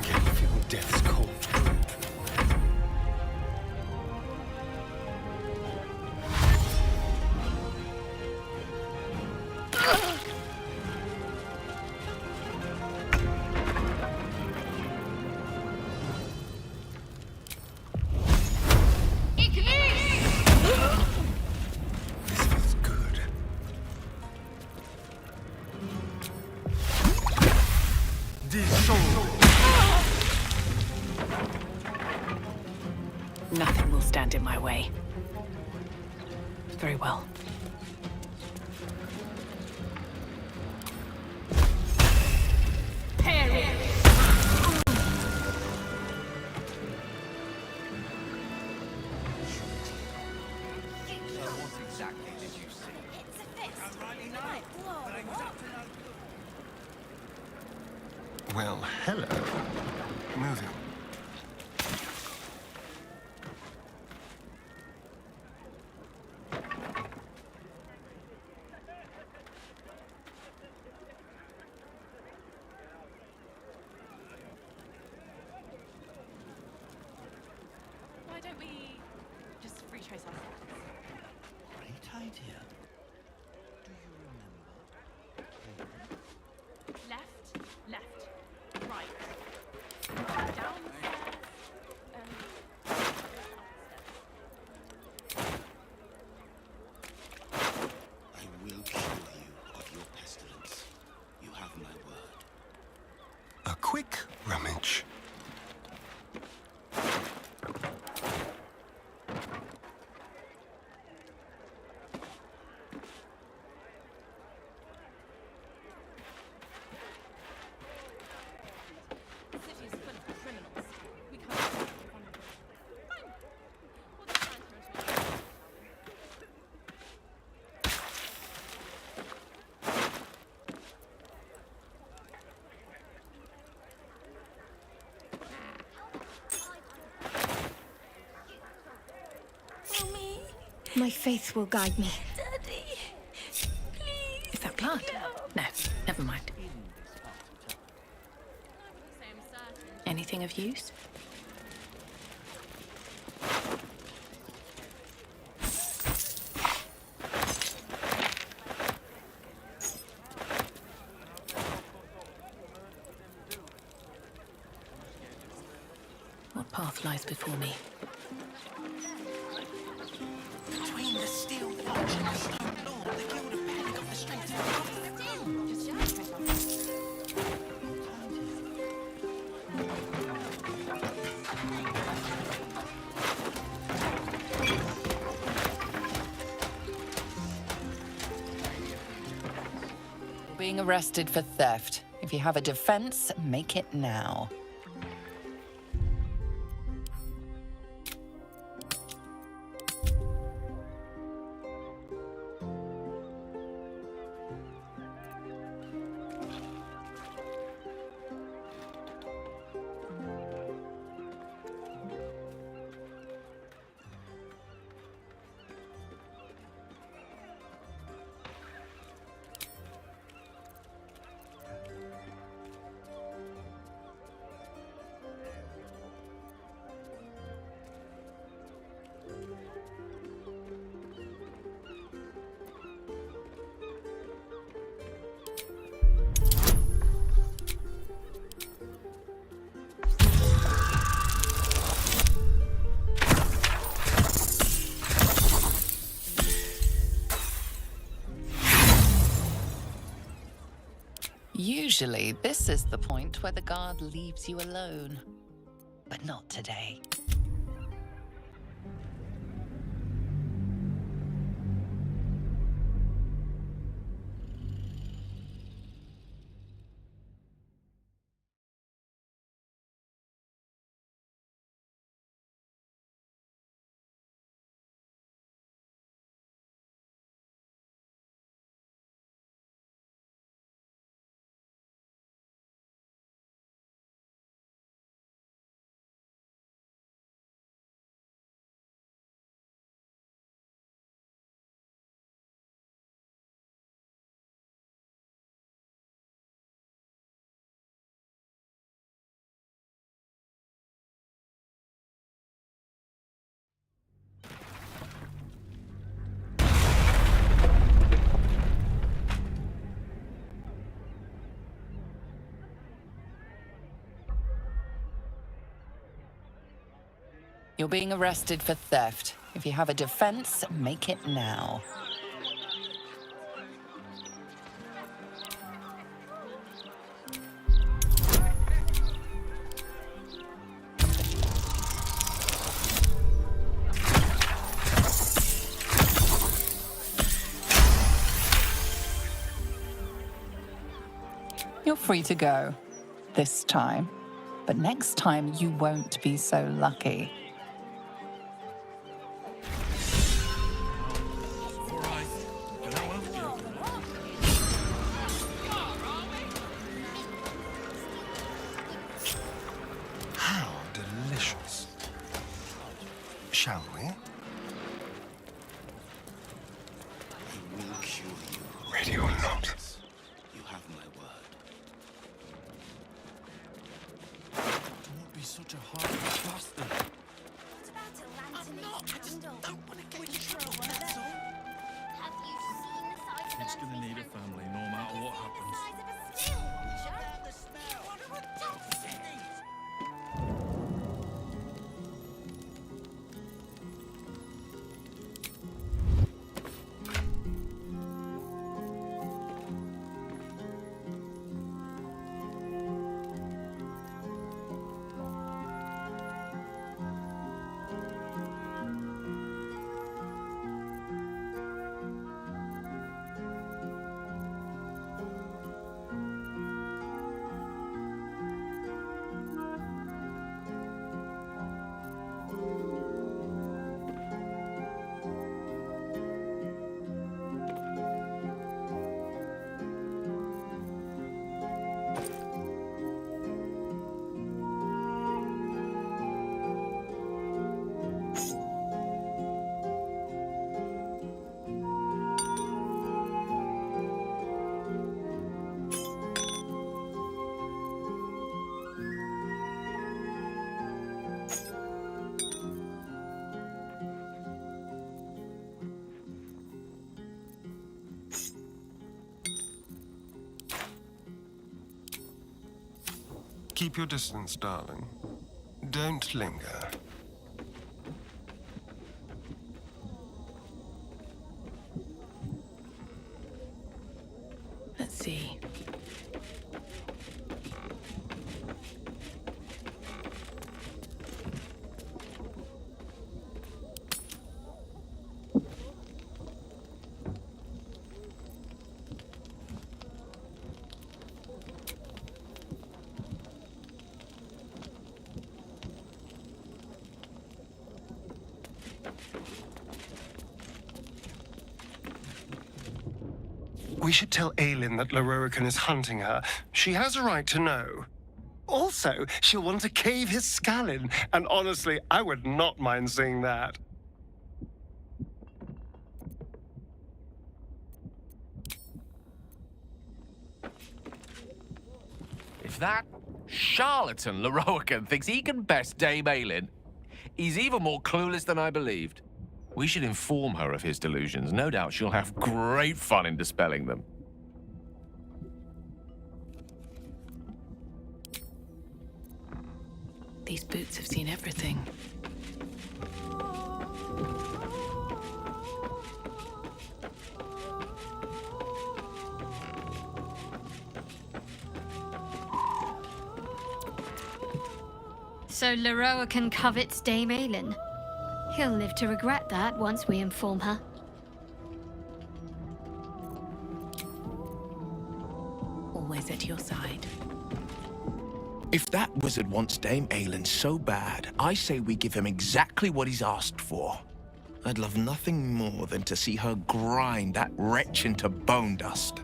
Can you feel death's cold grip? This feels good. Nothing will stand in my way. Very well. Well, hello. Moving. Why don't we just retrace our steps? Great idea. Do you remember? Left, left, right. Down the stairs, up the I will cure you of your pestilence. You have my word. A quick rummage. My faith will guide me. Daddy, please. Is that blood? No, never mind. Anything of use? What path lies before me? Between the steel watch and the stone lord, the guild of Panic of the strength You're being arrested for theft. If you have a defense, make it now. Usually, this is the point where the guard leaves you alone. But not today. You're being arrested for theft. If you have a defense, make it now. You're free to go. This time. But next time, you won't be so lucky. How delicious. Shall we? I will cure you. Ready or not. You have my word. Don't be such a hard bastard. What about a lantern candle? Don't want to get control, that's all. Have you seen the size of It's gonna need a family no matter what happens. the steel watcher? What a audacity! Keep your distance, darling. Don't linger. Let's see. We should tell Aylin that Loroakan is hunting her. She has a right to know. Also, she'll want to cave his skull in, and honestly, I would not mind seeing that. If that charlatan Loroakan thinks he can best Dame Aylin, he's even more clueless than I believed. We should inform her of his delusions. No doubt she'll have great fun in dispelling them. These boots have seen everything. So Loroakan covets Dame Aylin. He'll live to regret that once we inform her. Always at your side. If that wizard wants Dame Aylin so bad, I say we give him exactly what he's asked for. I'd love nothing more than to see her grind that wretch into bone dust.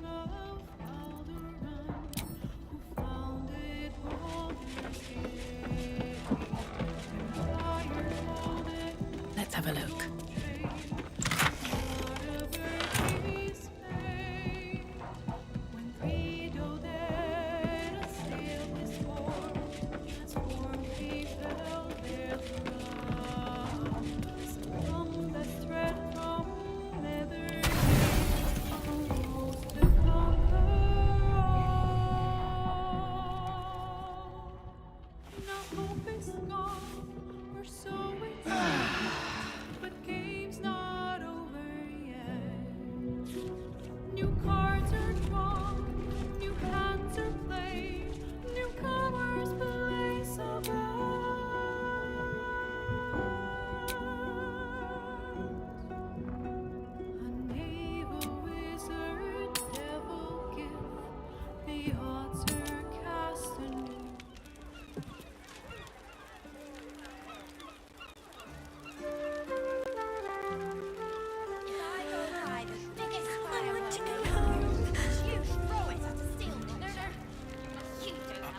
Let's have a look.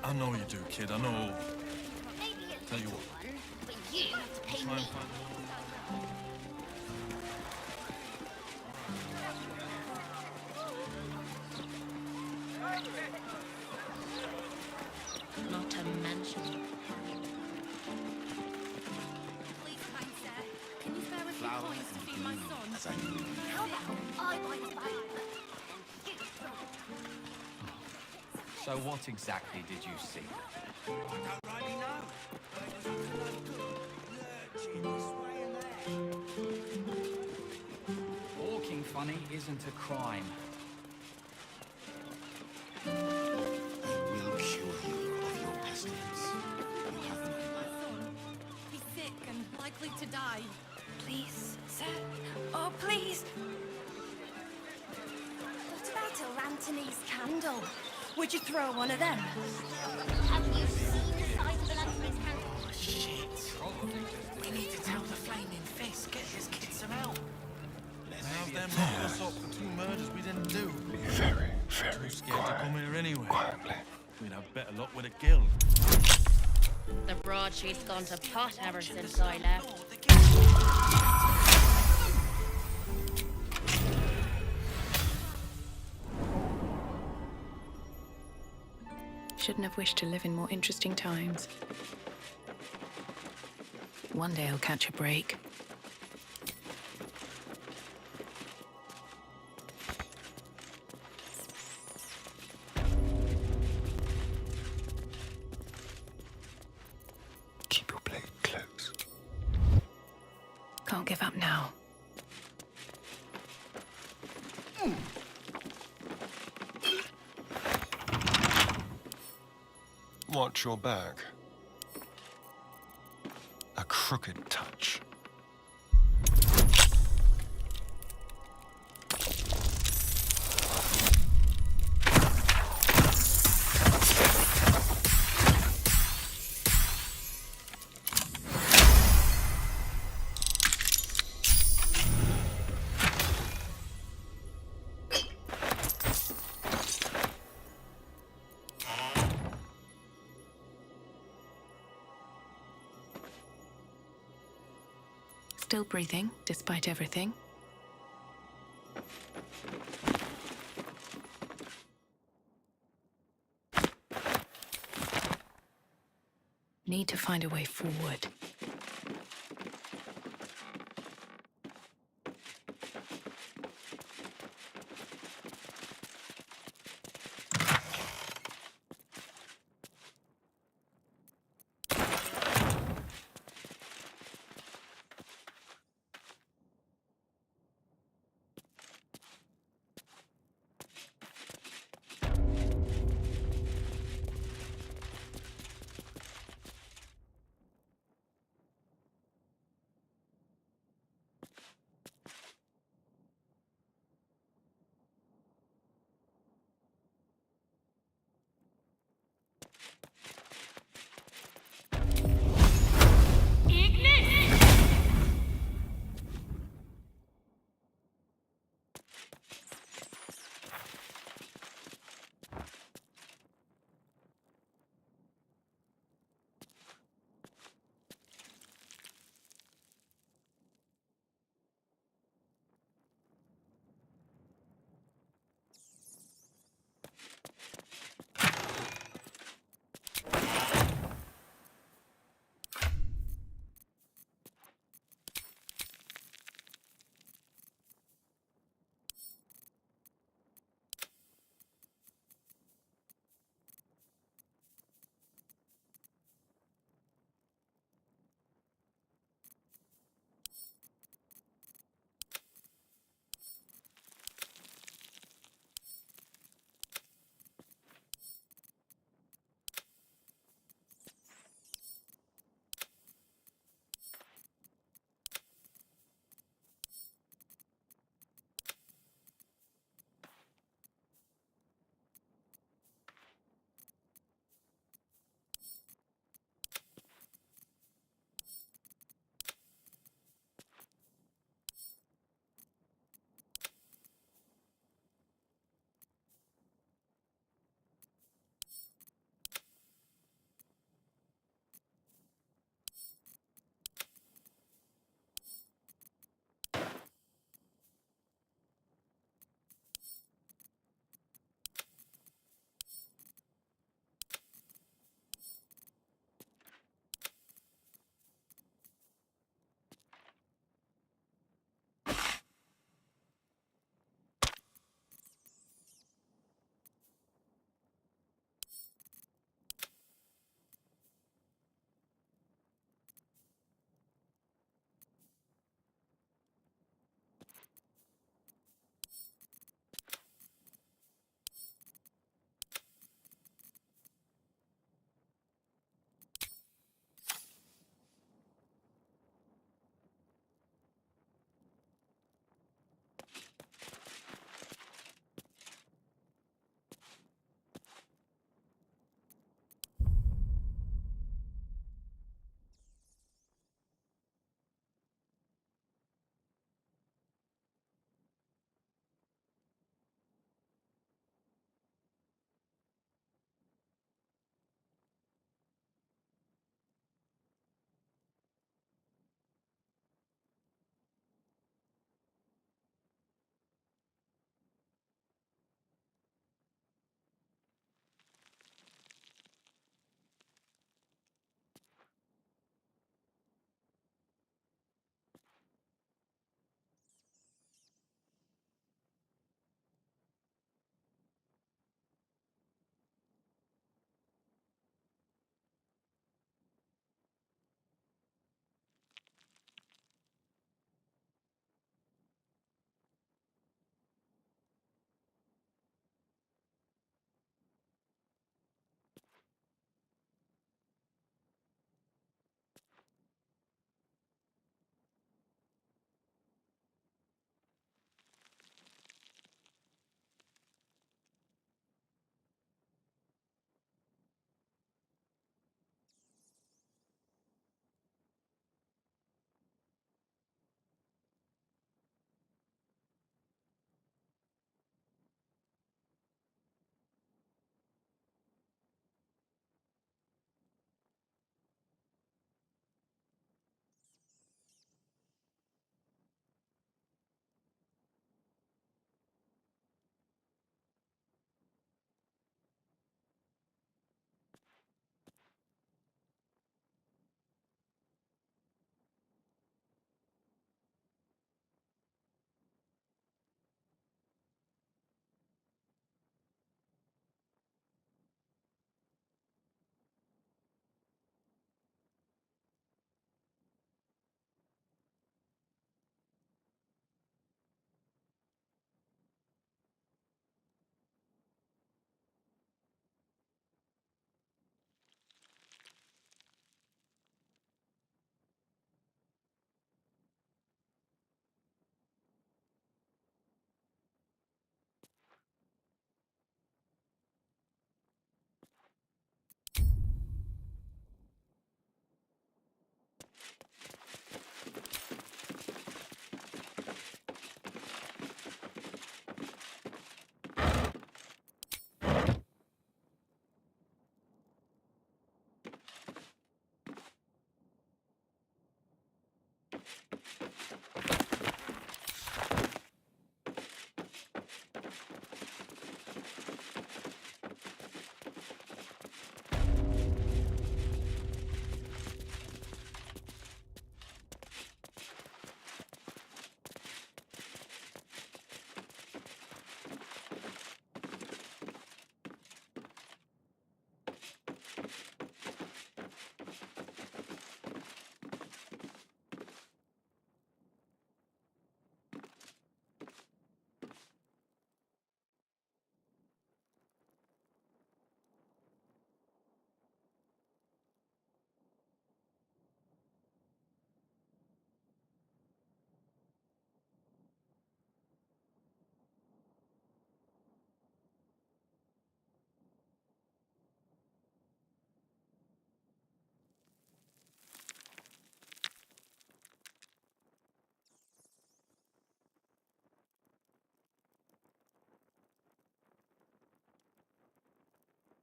I know you do, kid. I know. Tell you what. But you have to pay me. Not to mention. Please, kind sir, can you spare a few coins to feed my son? How about I buy the bag? So what exactly did you see? I don't really know. But it was up to no good. Lurching this way and there. Walking funny isn't a crime. We'll cure you of your pestilence. You haven't. He's sick and likely to die. Please, sir. Oh, please. What about a Lanthony's candle? Would you throw one of them? Have you seen the size of the Lanthony's candle? Oh, shit. We need to tell the Flaming Fist. Get his kids some help. How's them lock us up for 2 murders we didn't do? Very Too scared to come here anyway. quietly. We'd have better luck with a guild. The broadsheet's gone to pot ever since I left. Shouldn't have wished to live in more interesting times. One day I'll catch a break. give up now. Watch your back. A crooked touch. Still breathing, despite everything. Need to find a way forward.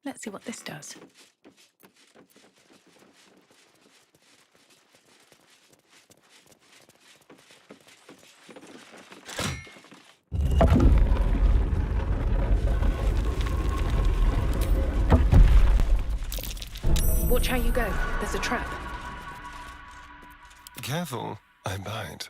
Let's see what this does. Watch how you go. There's a trap. Careful, I bite.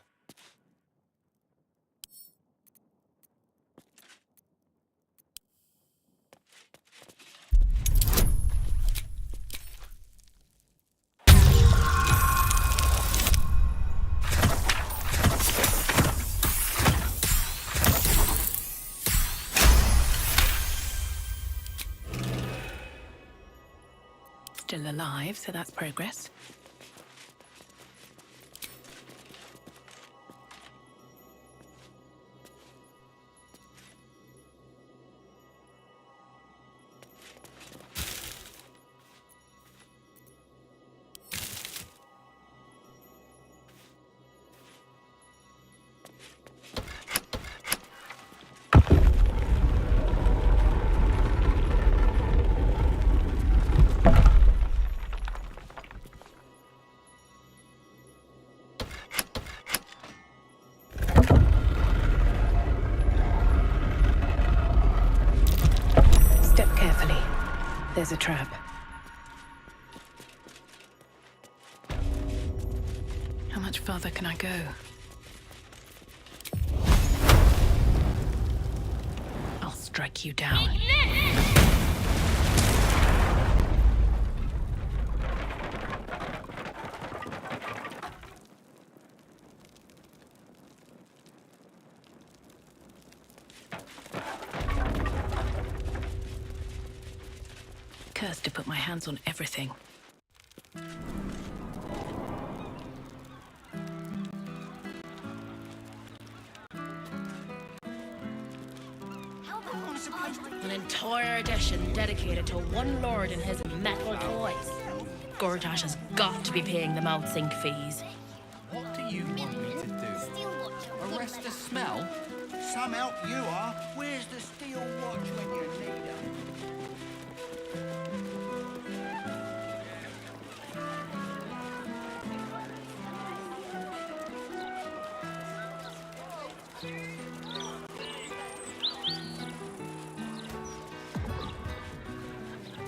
Still alive, so that's progress. Step carefully. There's a trap. How much further can I go? I'll strike you down. Cursed to put my hands on everything. An entire edition dedicated to one lord and his metal toys. Gortash has got to be paying them out sync fees. What do you want me to do? Arrest the smell? Some help you are. Where's the steel watch when you need her?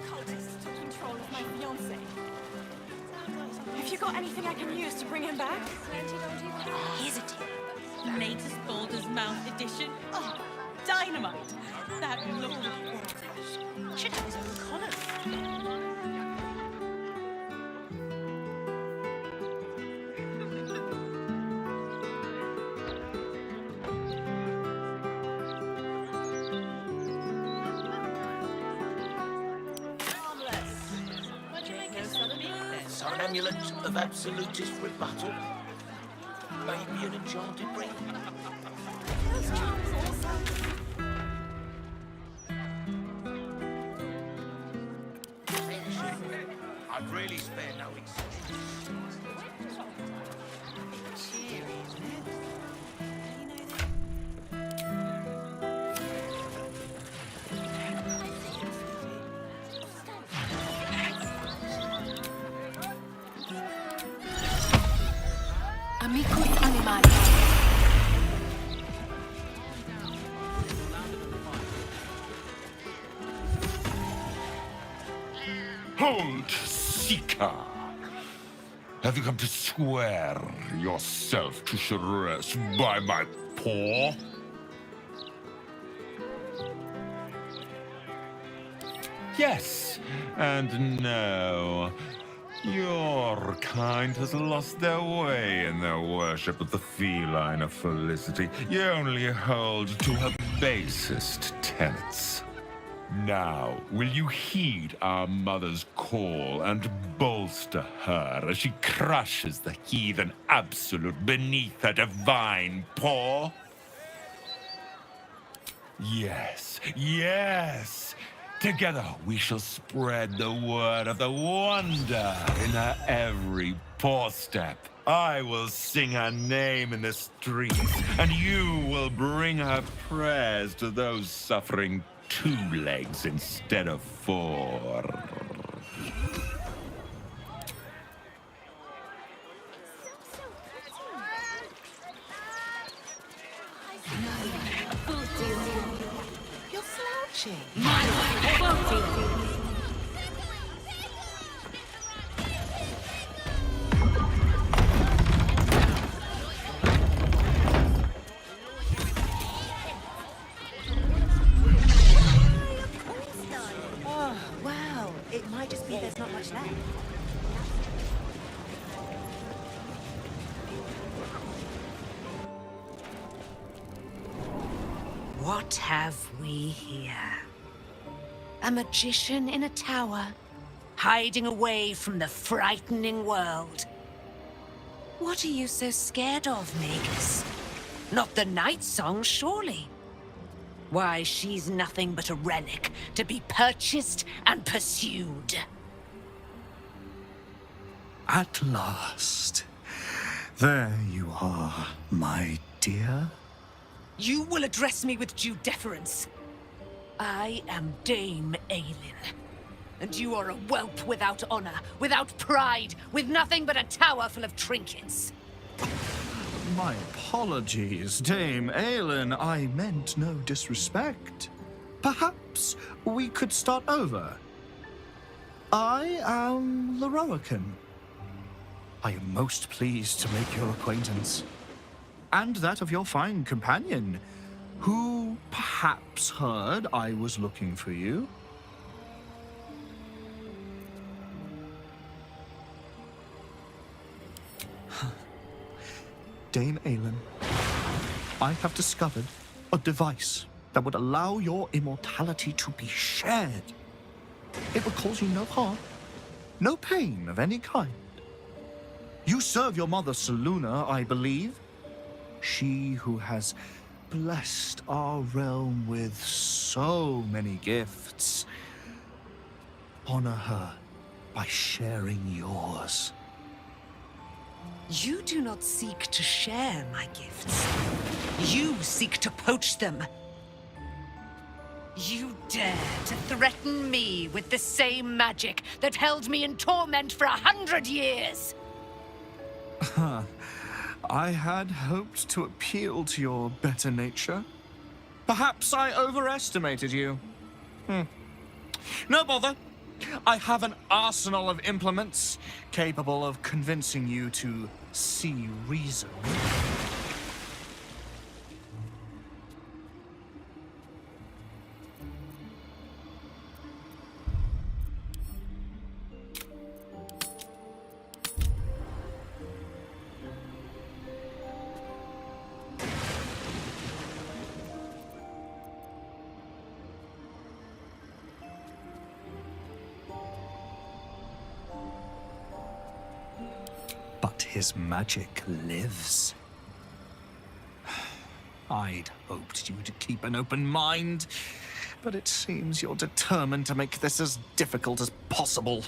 Cultists took control of my fiancé. Have you got anything I can use to bring him back? Here's a tip. Latest Baldur's Mount edition. Oh, dynamite. That lord Gortash should have his own colours. So an amulet of absolutist rebuttal? Maybe an enchanted ring? I'd really spare no expense. Amicus animali. Hold, Seeker. Have you come to swear yourself to Sharess by my paw? yes and no. Your kind has lost their way in their worship of the feline of felicity. You only hold to her basest tenets. Now, will you heed our mother's call and bolster her as she crushes the heathen absolute beneath her divine paw? Yes, yes! Together we shall spread the word of the wonder in her every paw step. I will sing her name in the streets, and you will bring her prayers to those suffering 2 legs instead of 4. You're slouching. Oh, wow. It might just be there's not much left. What have we here? A magician in a tower, hiding away from the frightening world. What are you so scared of, Magus? Not the night song, surely? Why, she's nothing but a relic to be purchased and pursued. At last. There you are, my dear. You will address me with due deference. I am Dame Aylin. And you are a whelp without honor, without pride, with nothing but a tower full of trinkets. My apologies, Dame Aylin. I meant no disrespect. Perhaps we could start over. I am Loroakan. I am most pleased to make your acquaintance. And that of your fine companion, who perhaps heard I was looking for you. Dame Aylin, I have discovered a device that would allow your immortality to be shared. It would cause you no harm, no pain of any kind. You serve your mother, Seluna, I believe. She who has blessed our realm with so many gifts. Honor her by sharing yours. You do not seek to share my gifts. You seek to poach them. You dare to threaten me with the same magic that held me in torment for 100 years! I had hoped to appeal to your better nature. Perhaps I overestimated you. No bother. I have an arsenal of implements capable of convincing you to see reason. But his magic lives. I'd hoped you to keep an open mind, but it seems you're determined to make this as difficult as possible.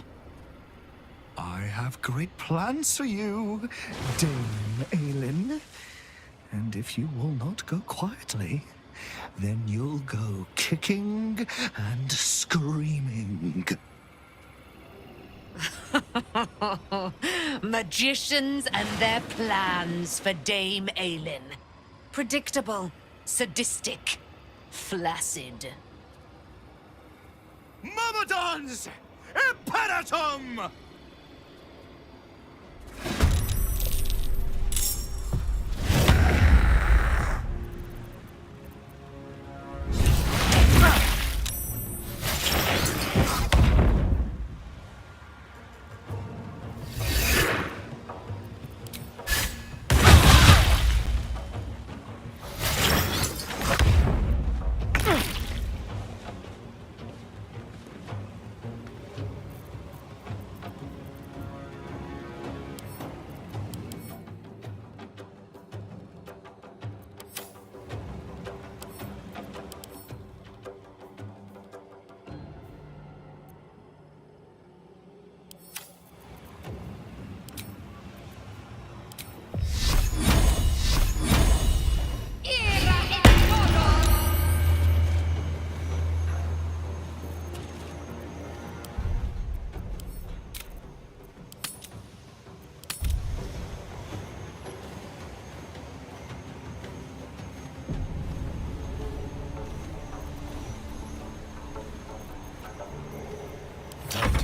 I have great plans for you, Dame Aylin. And if you will not go quietly, then you'll go kicking and screaming. Magicians and their plans for Dame Aylin. Predictable, sadistic, flaccid. Myrmidons! Imperatum!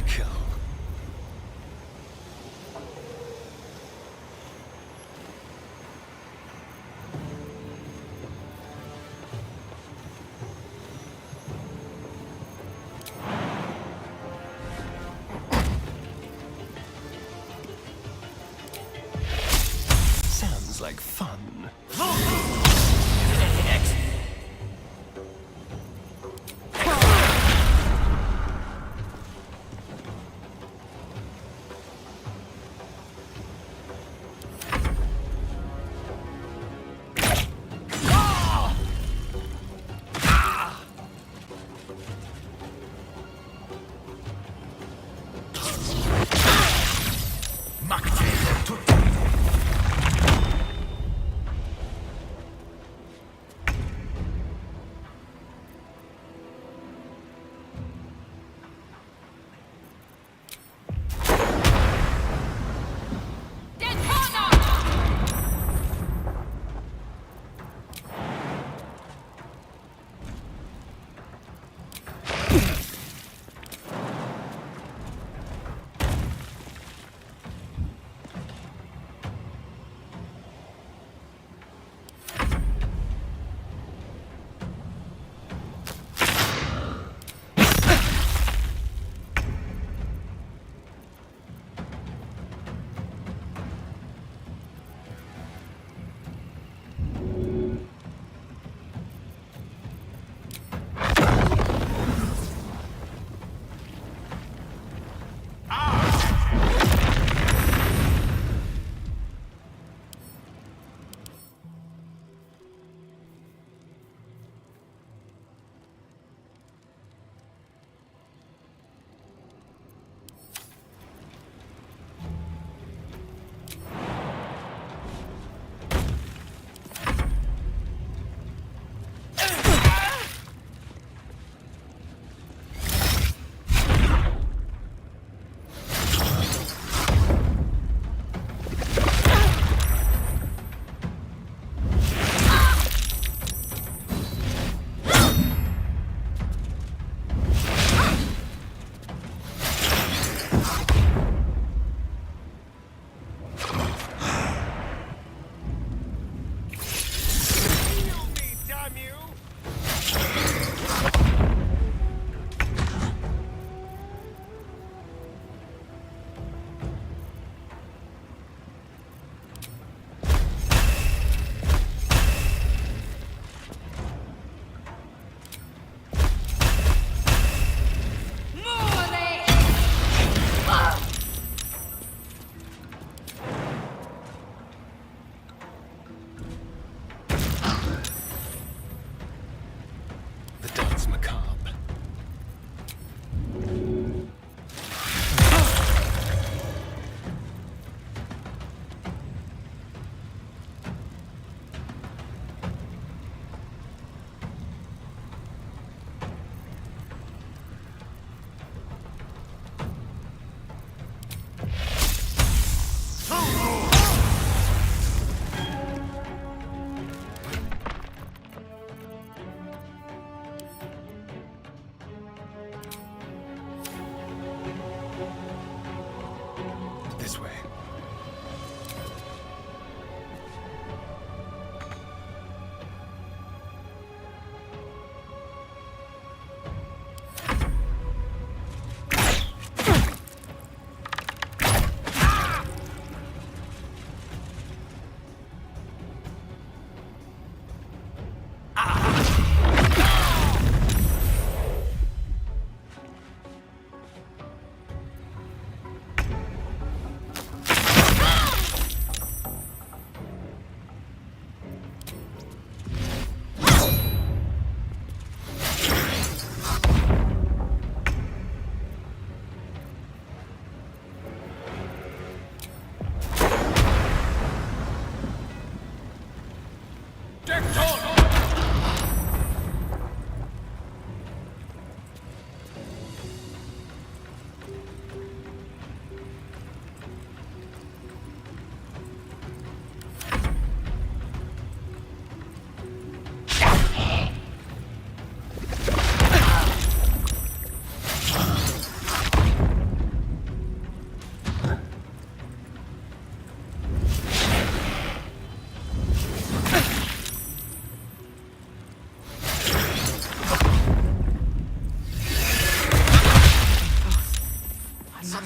kill. Sounds like fun.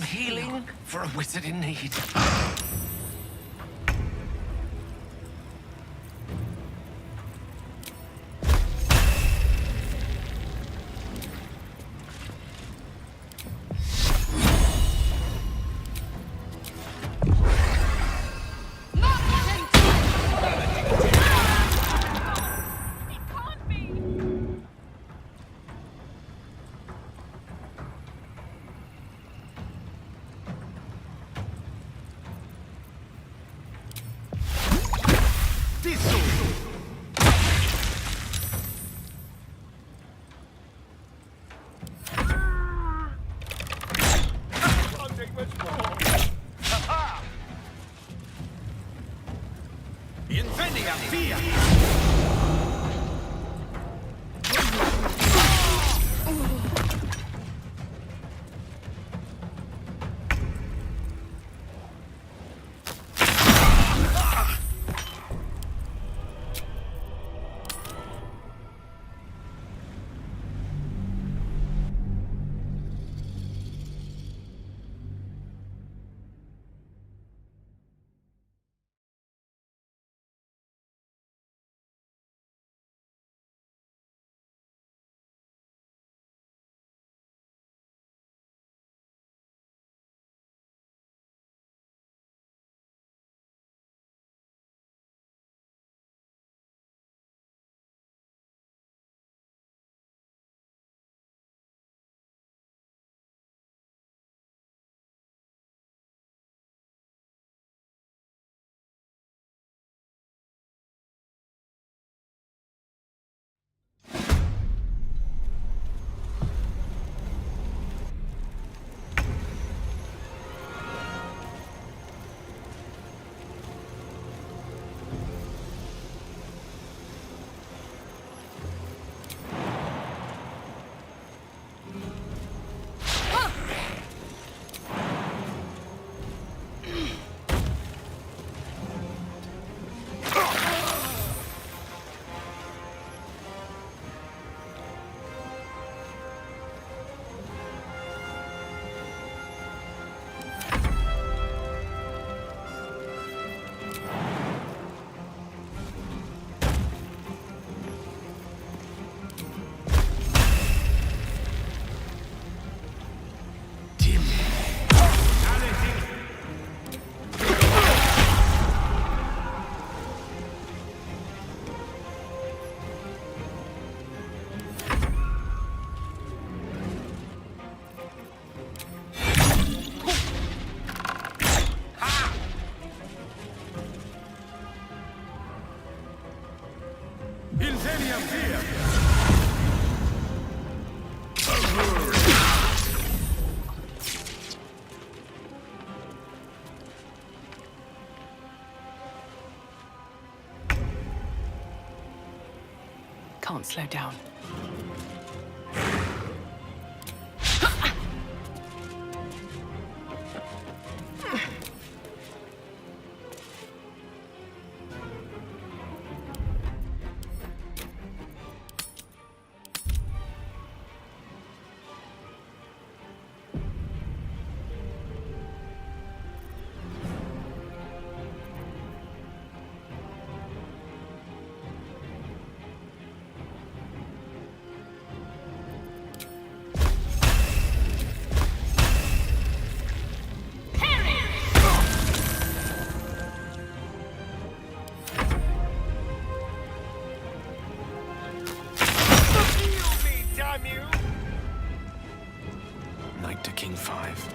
of healing for a wizard in need. Incendia via! Incendia via! Can't slow down. Knight to King 5.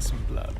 spill some blood.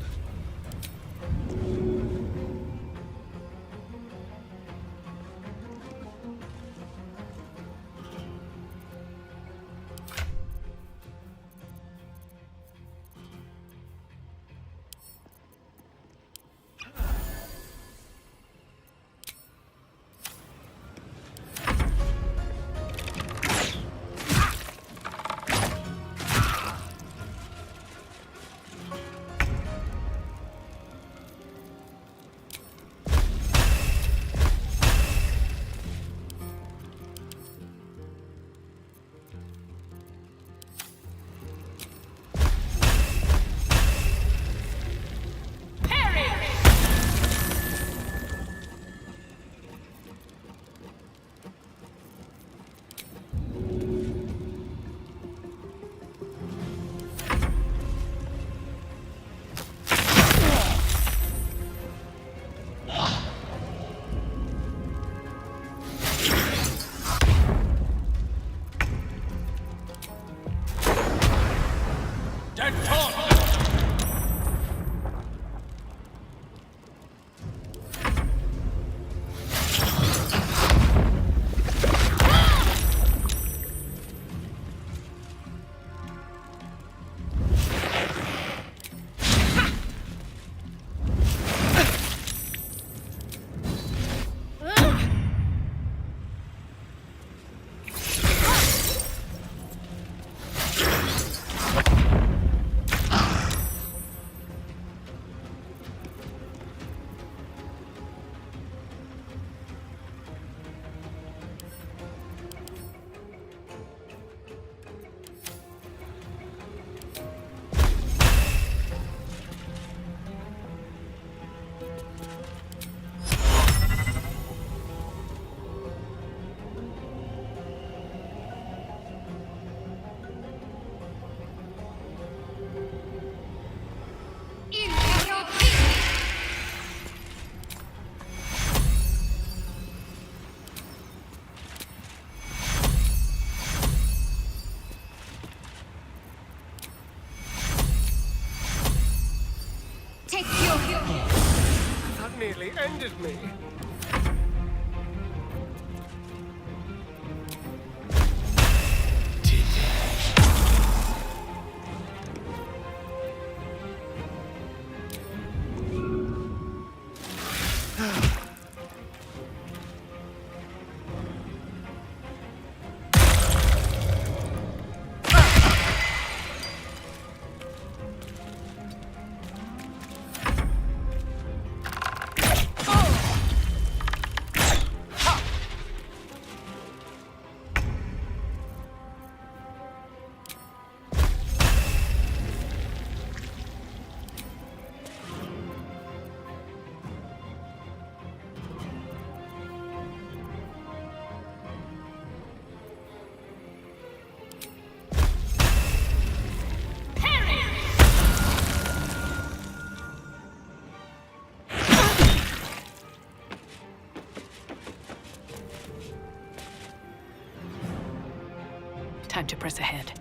That nearly ended me. Time to press ahead.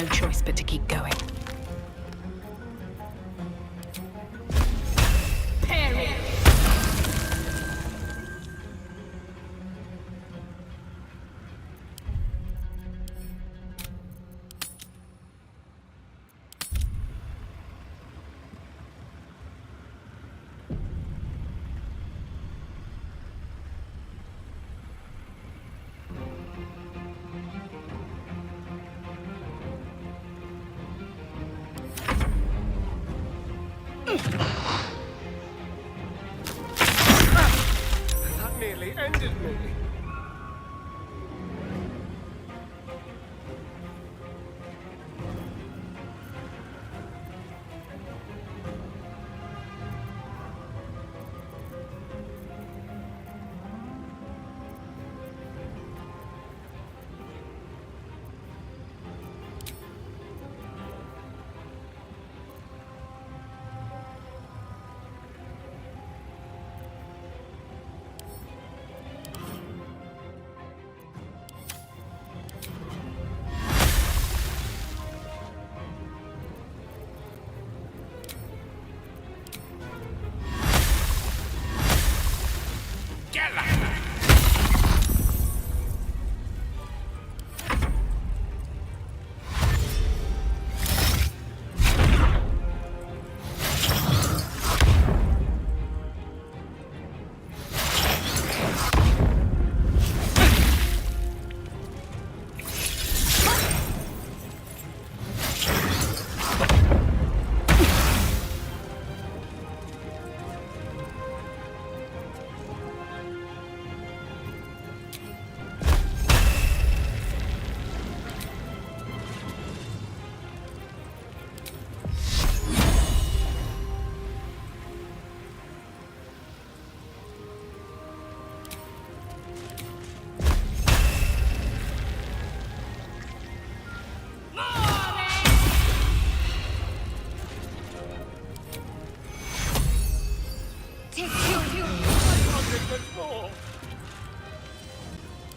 no choice but to keep going. That nearly ended me.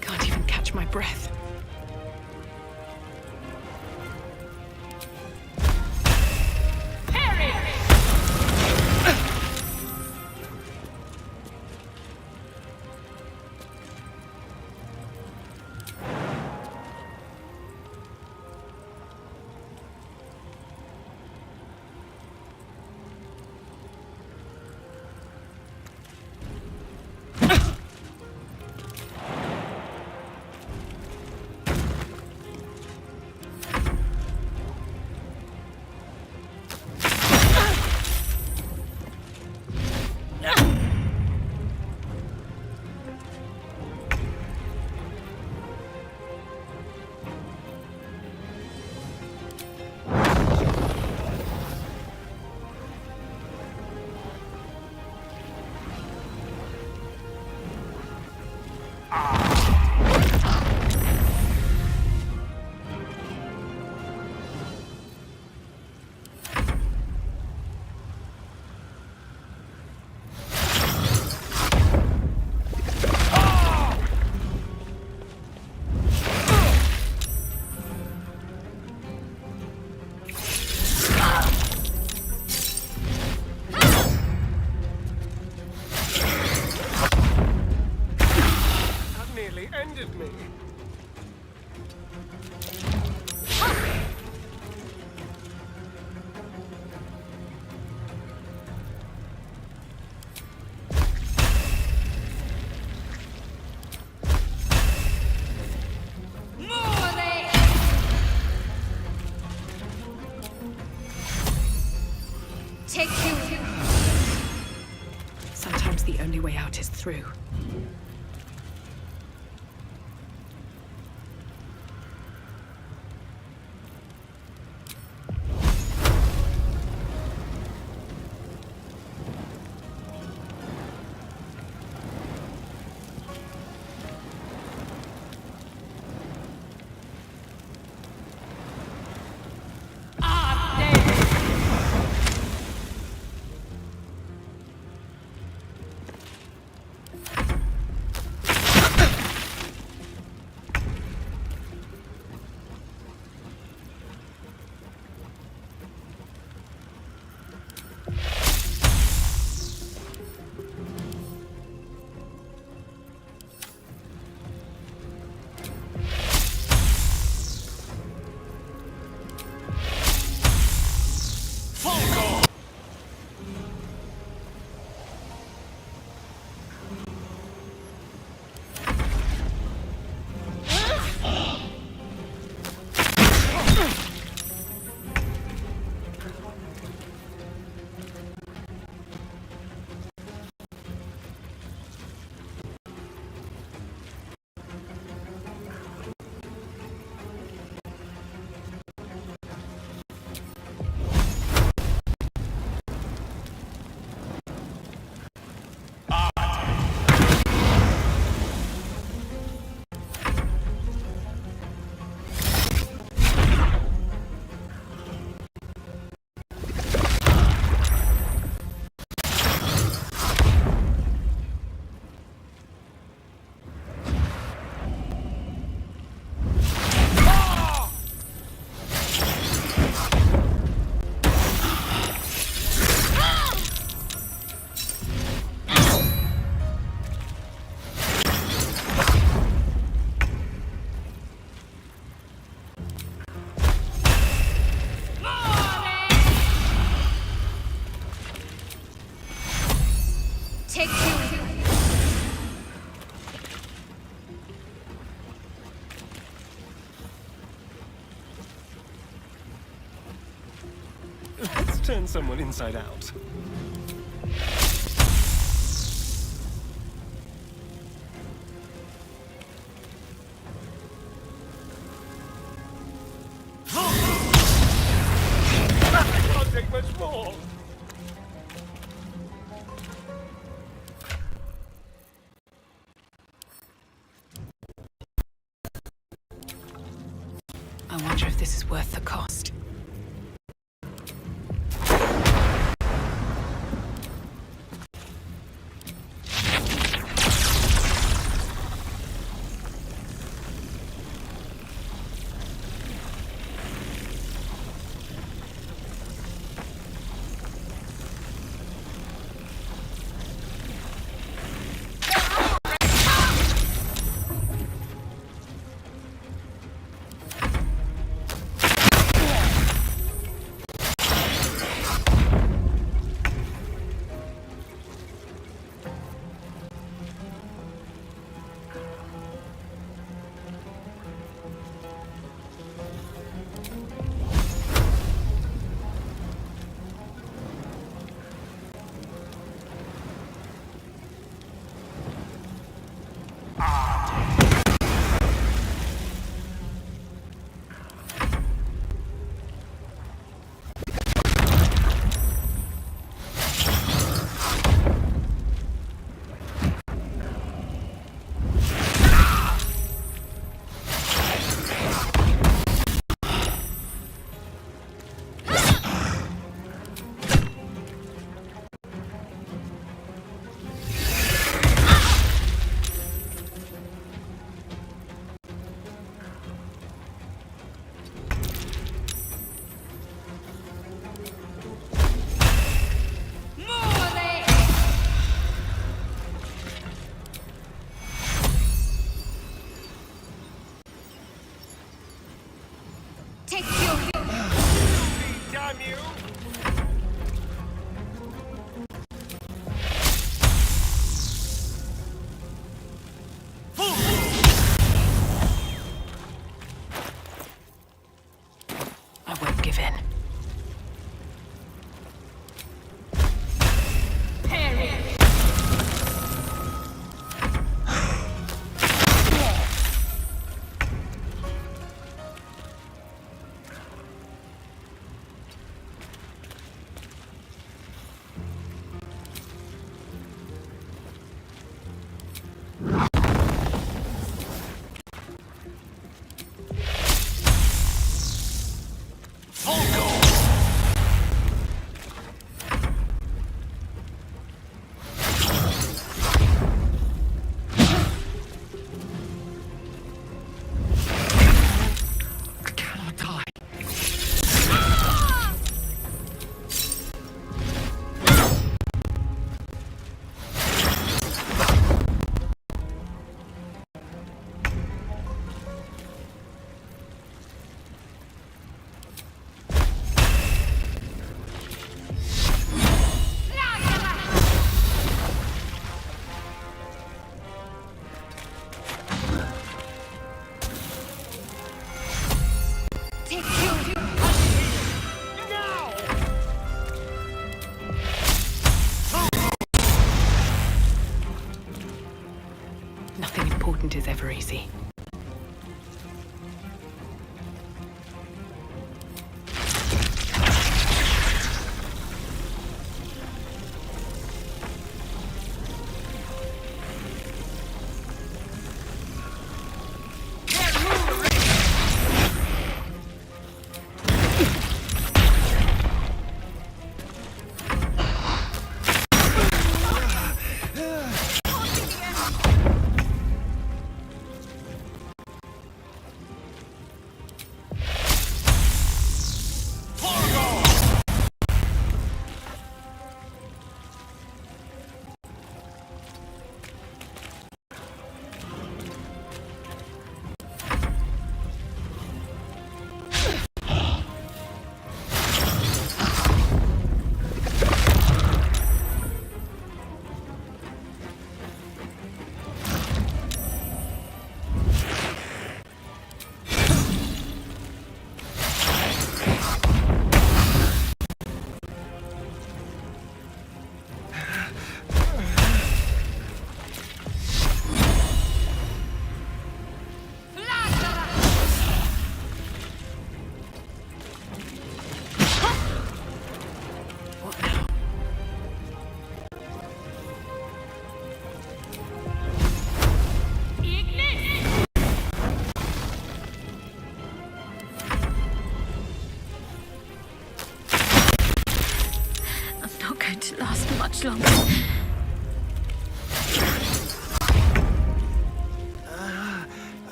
Can't even catch my breath. Ended me. Take two. Sometimes the only way out is through. Turn someone inside out. I can't take much more. I wonder if this is worth the cost. Take your... Damn you! I won't give in. Full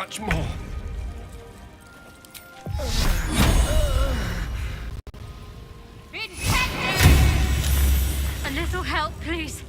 much more. A little help, please.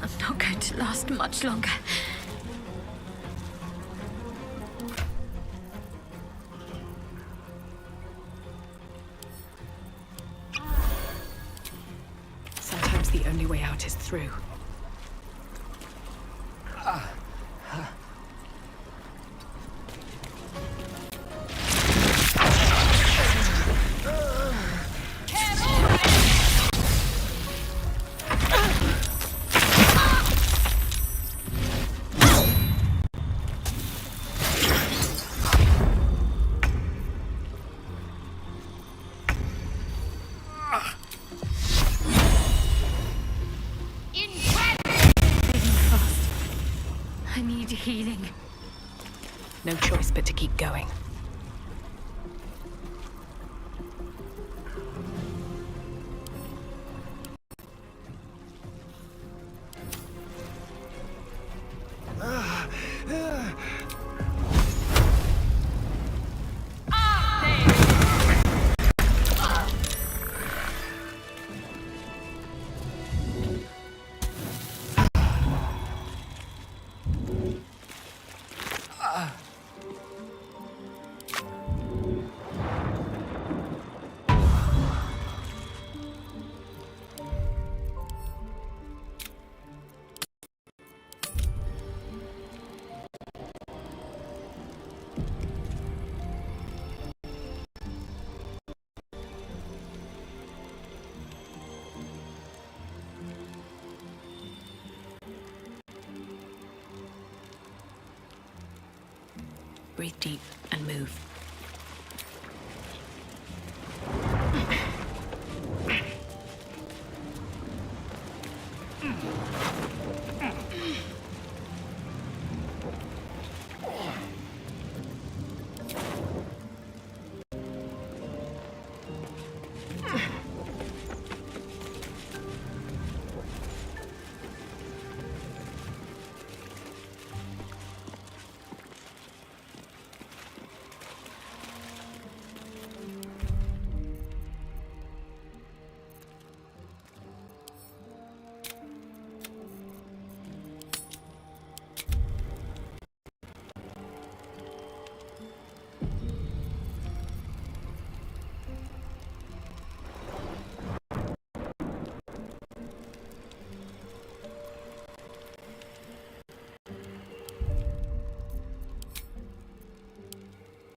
I'm not going to last much longer. Sometimes the only way out is through. I need healing. No choice but to keep going. Breathe deep and move.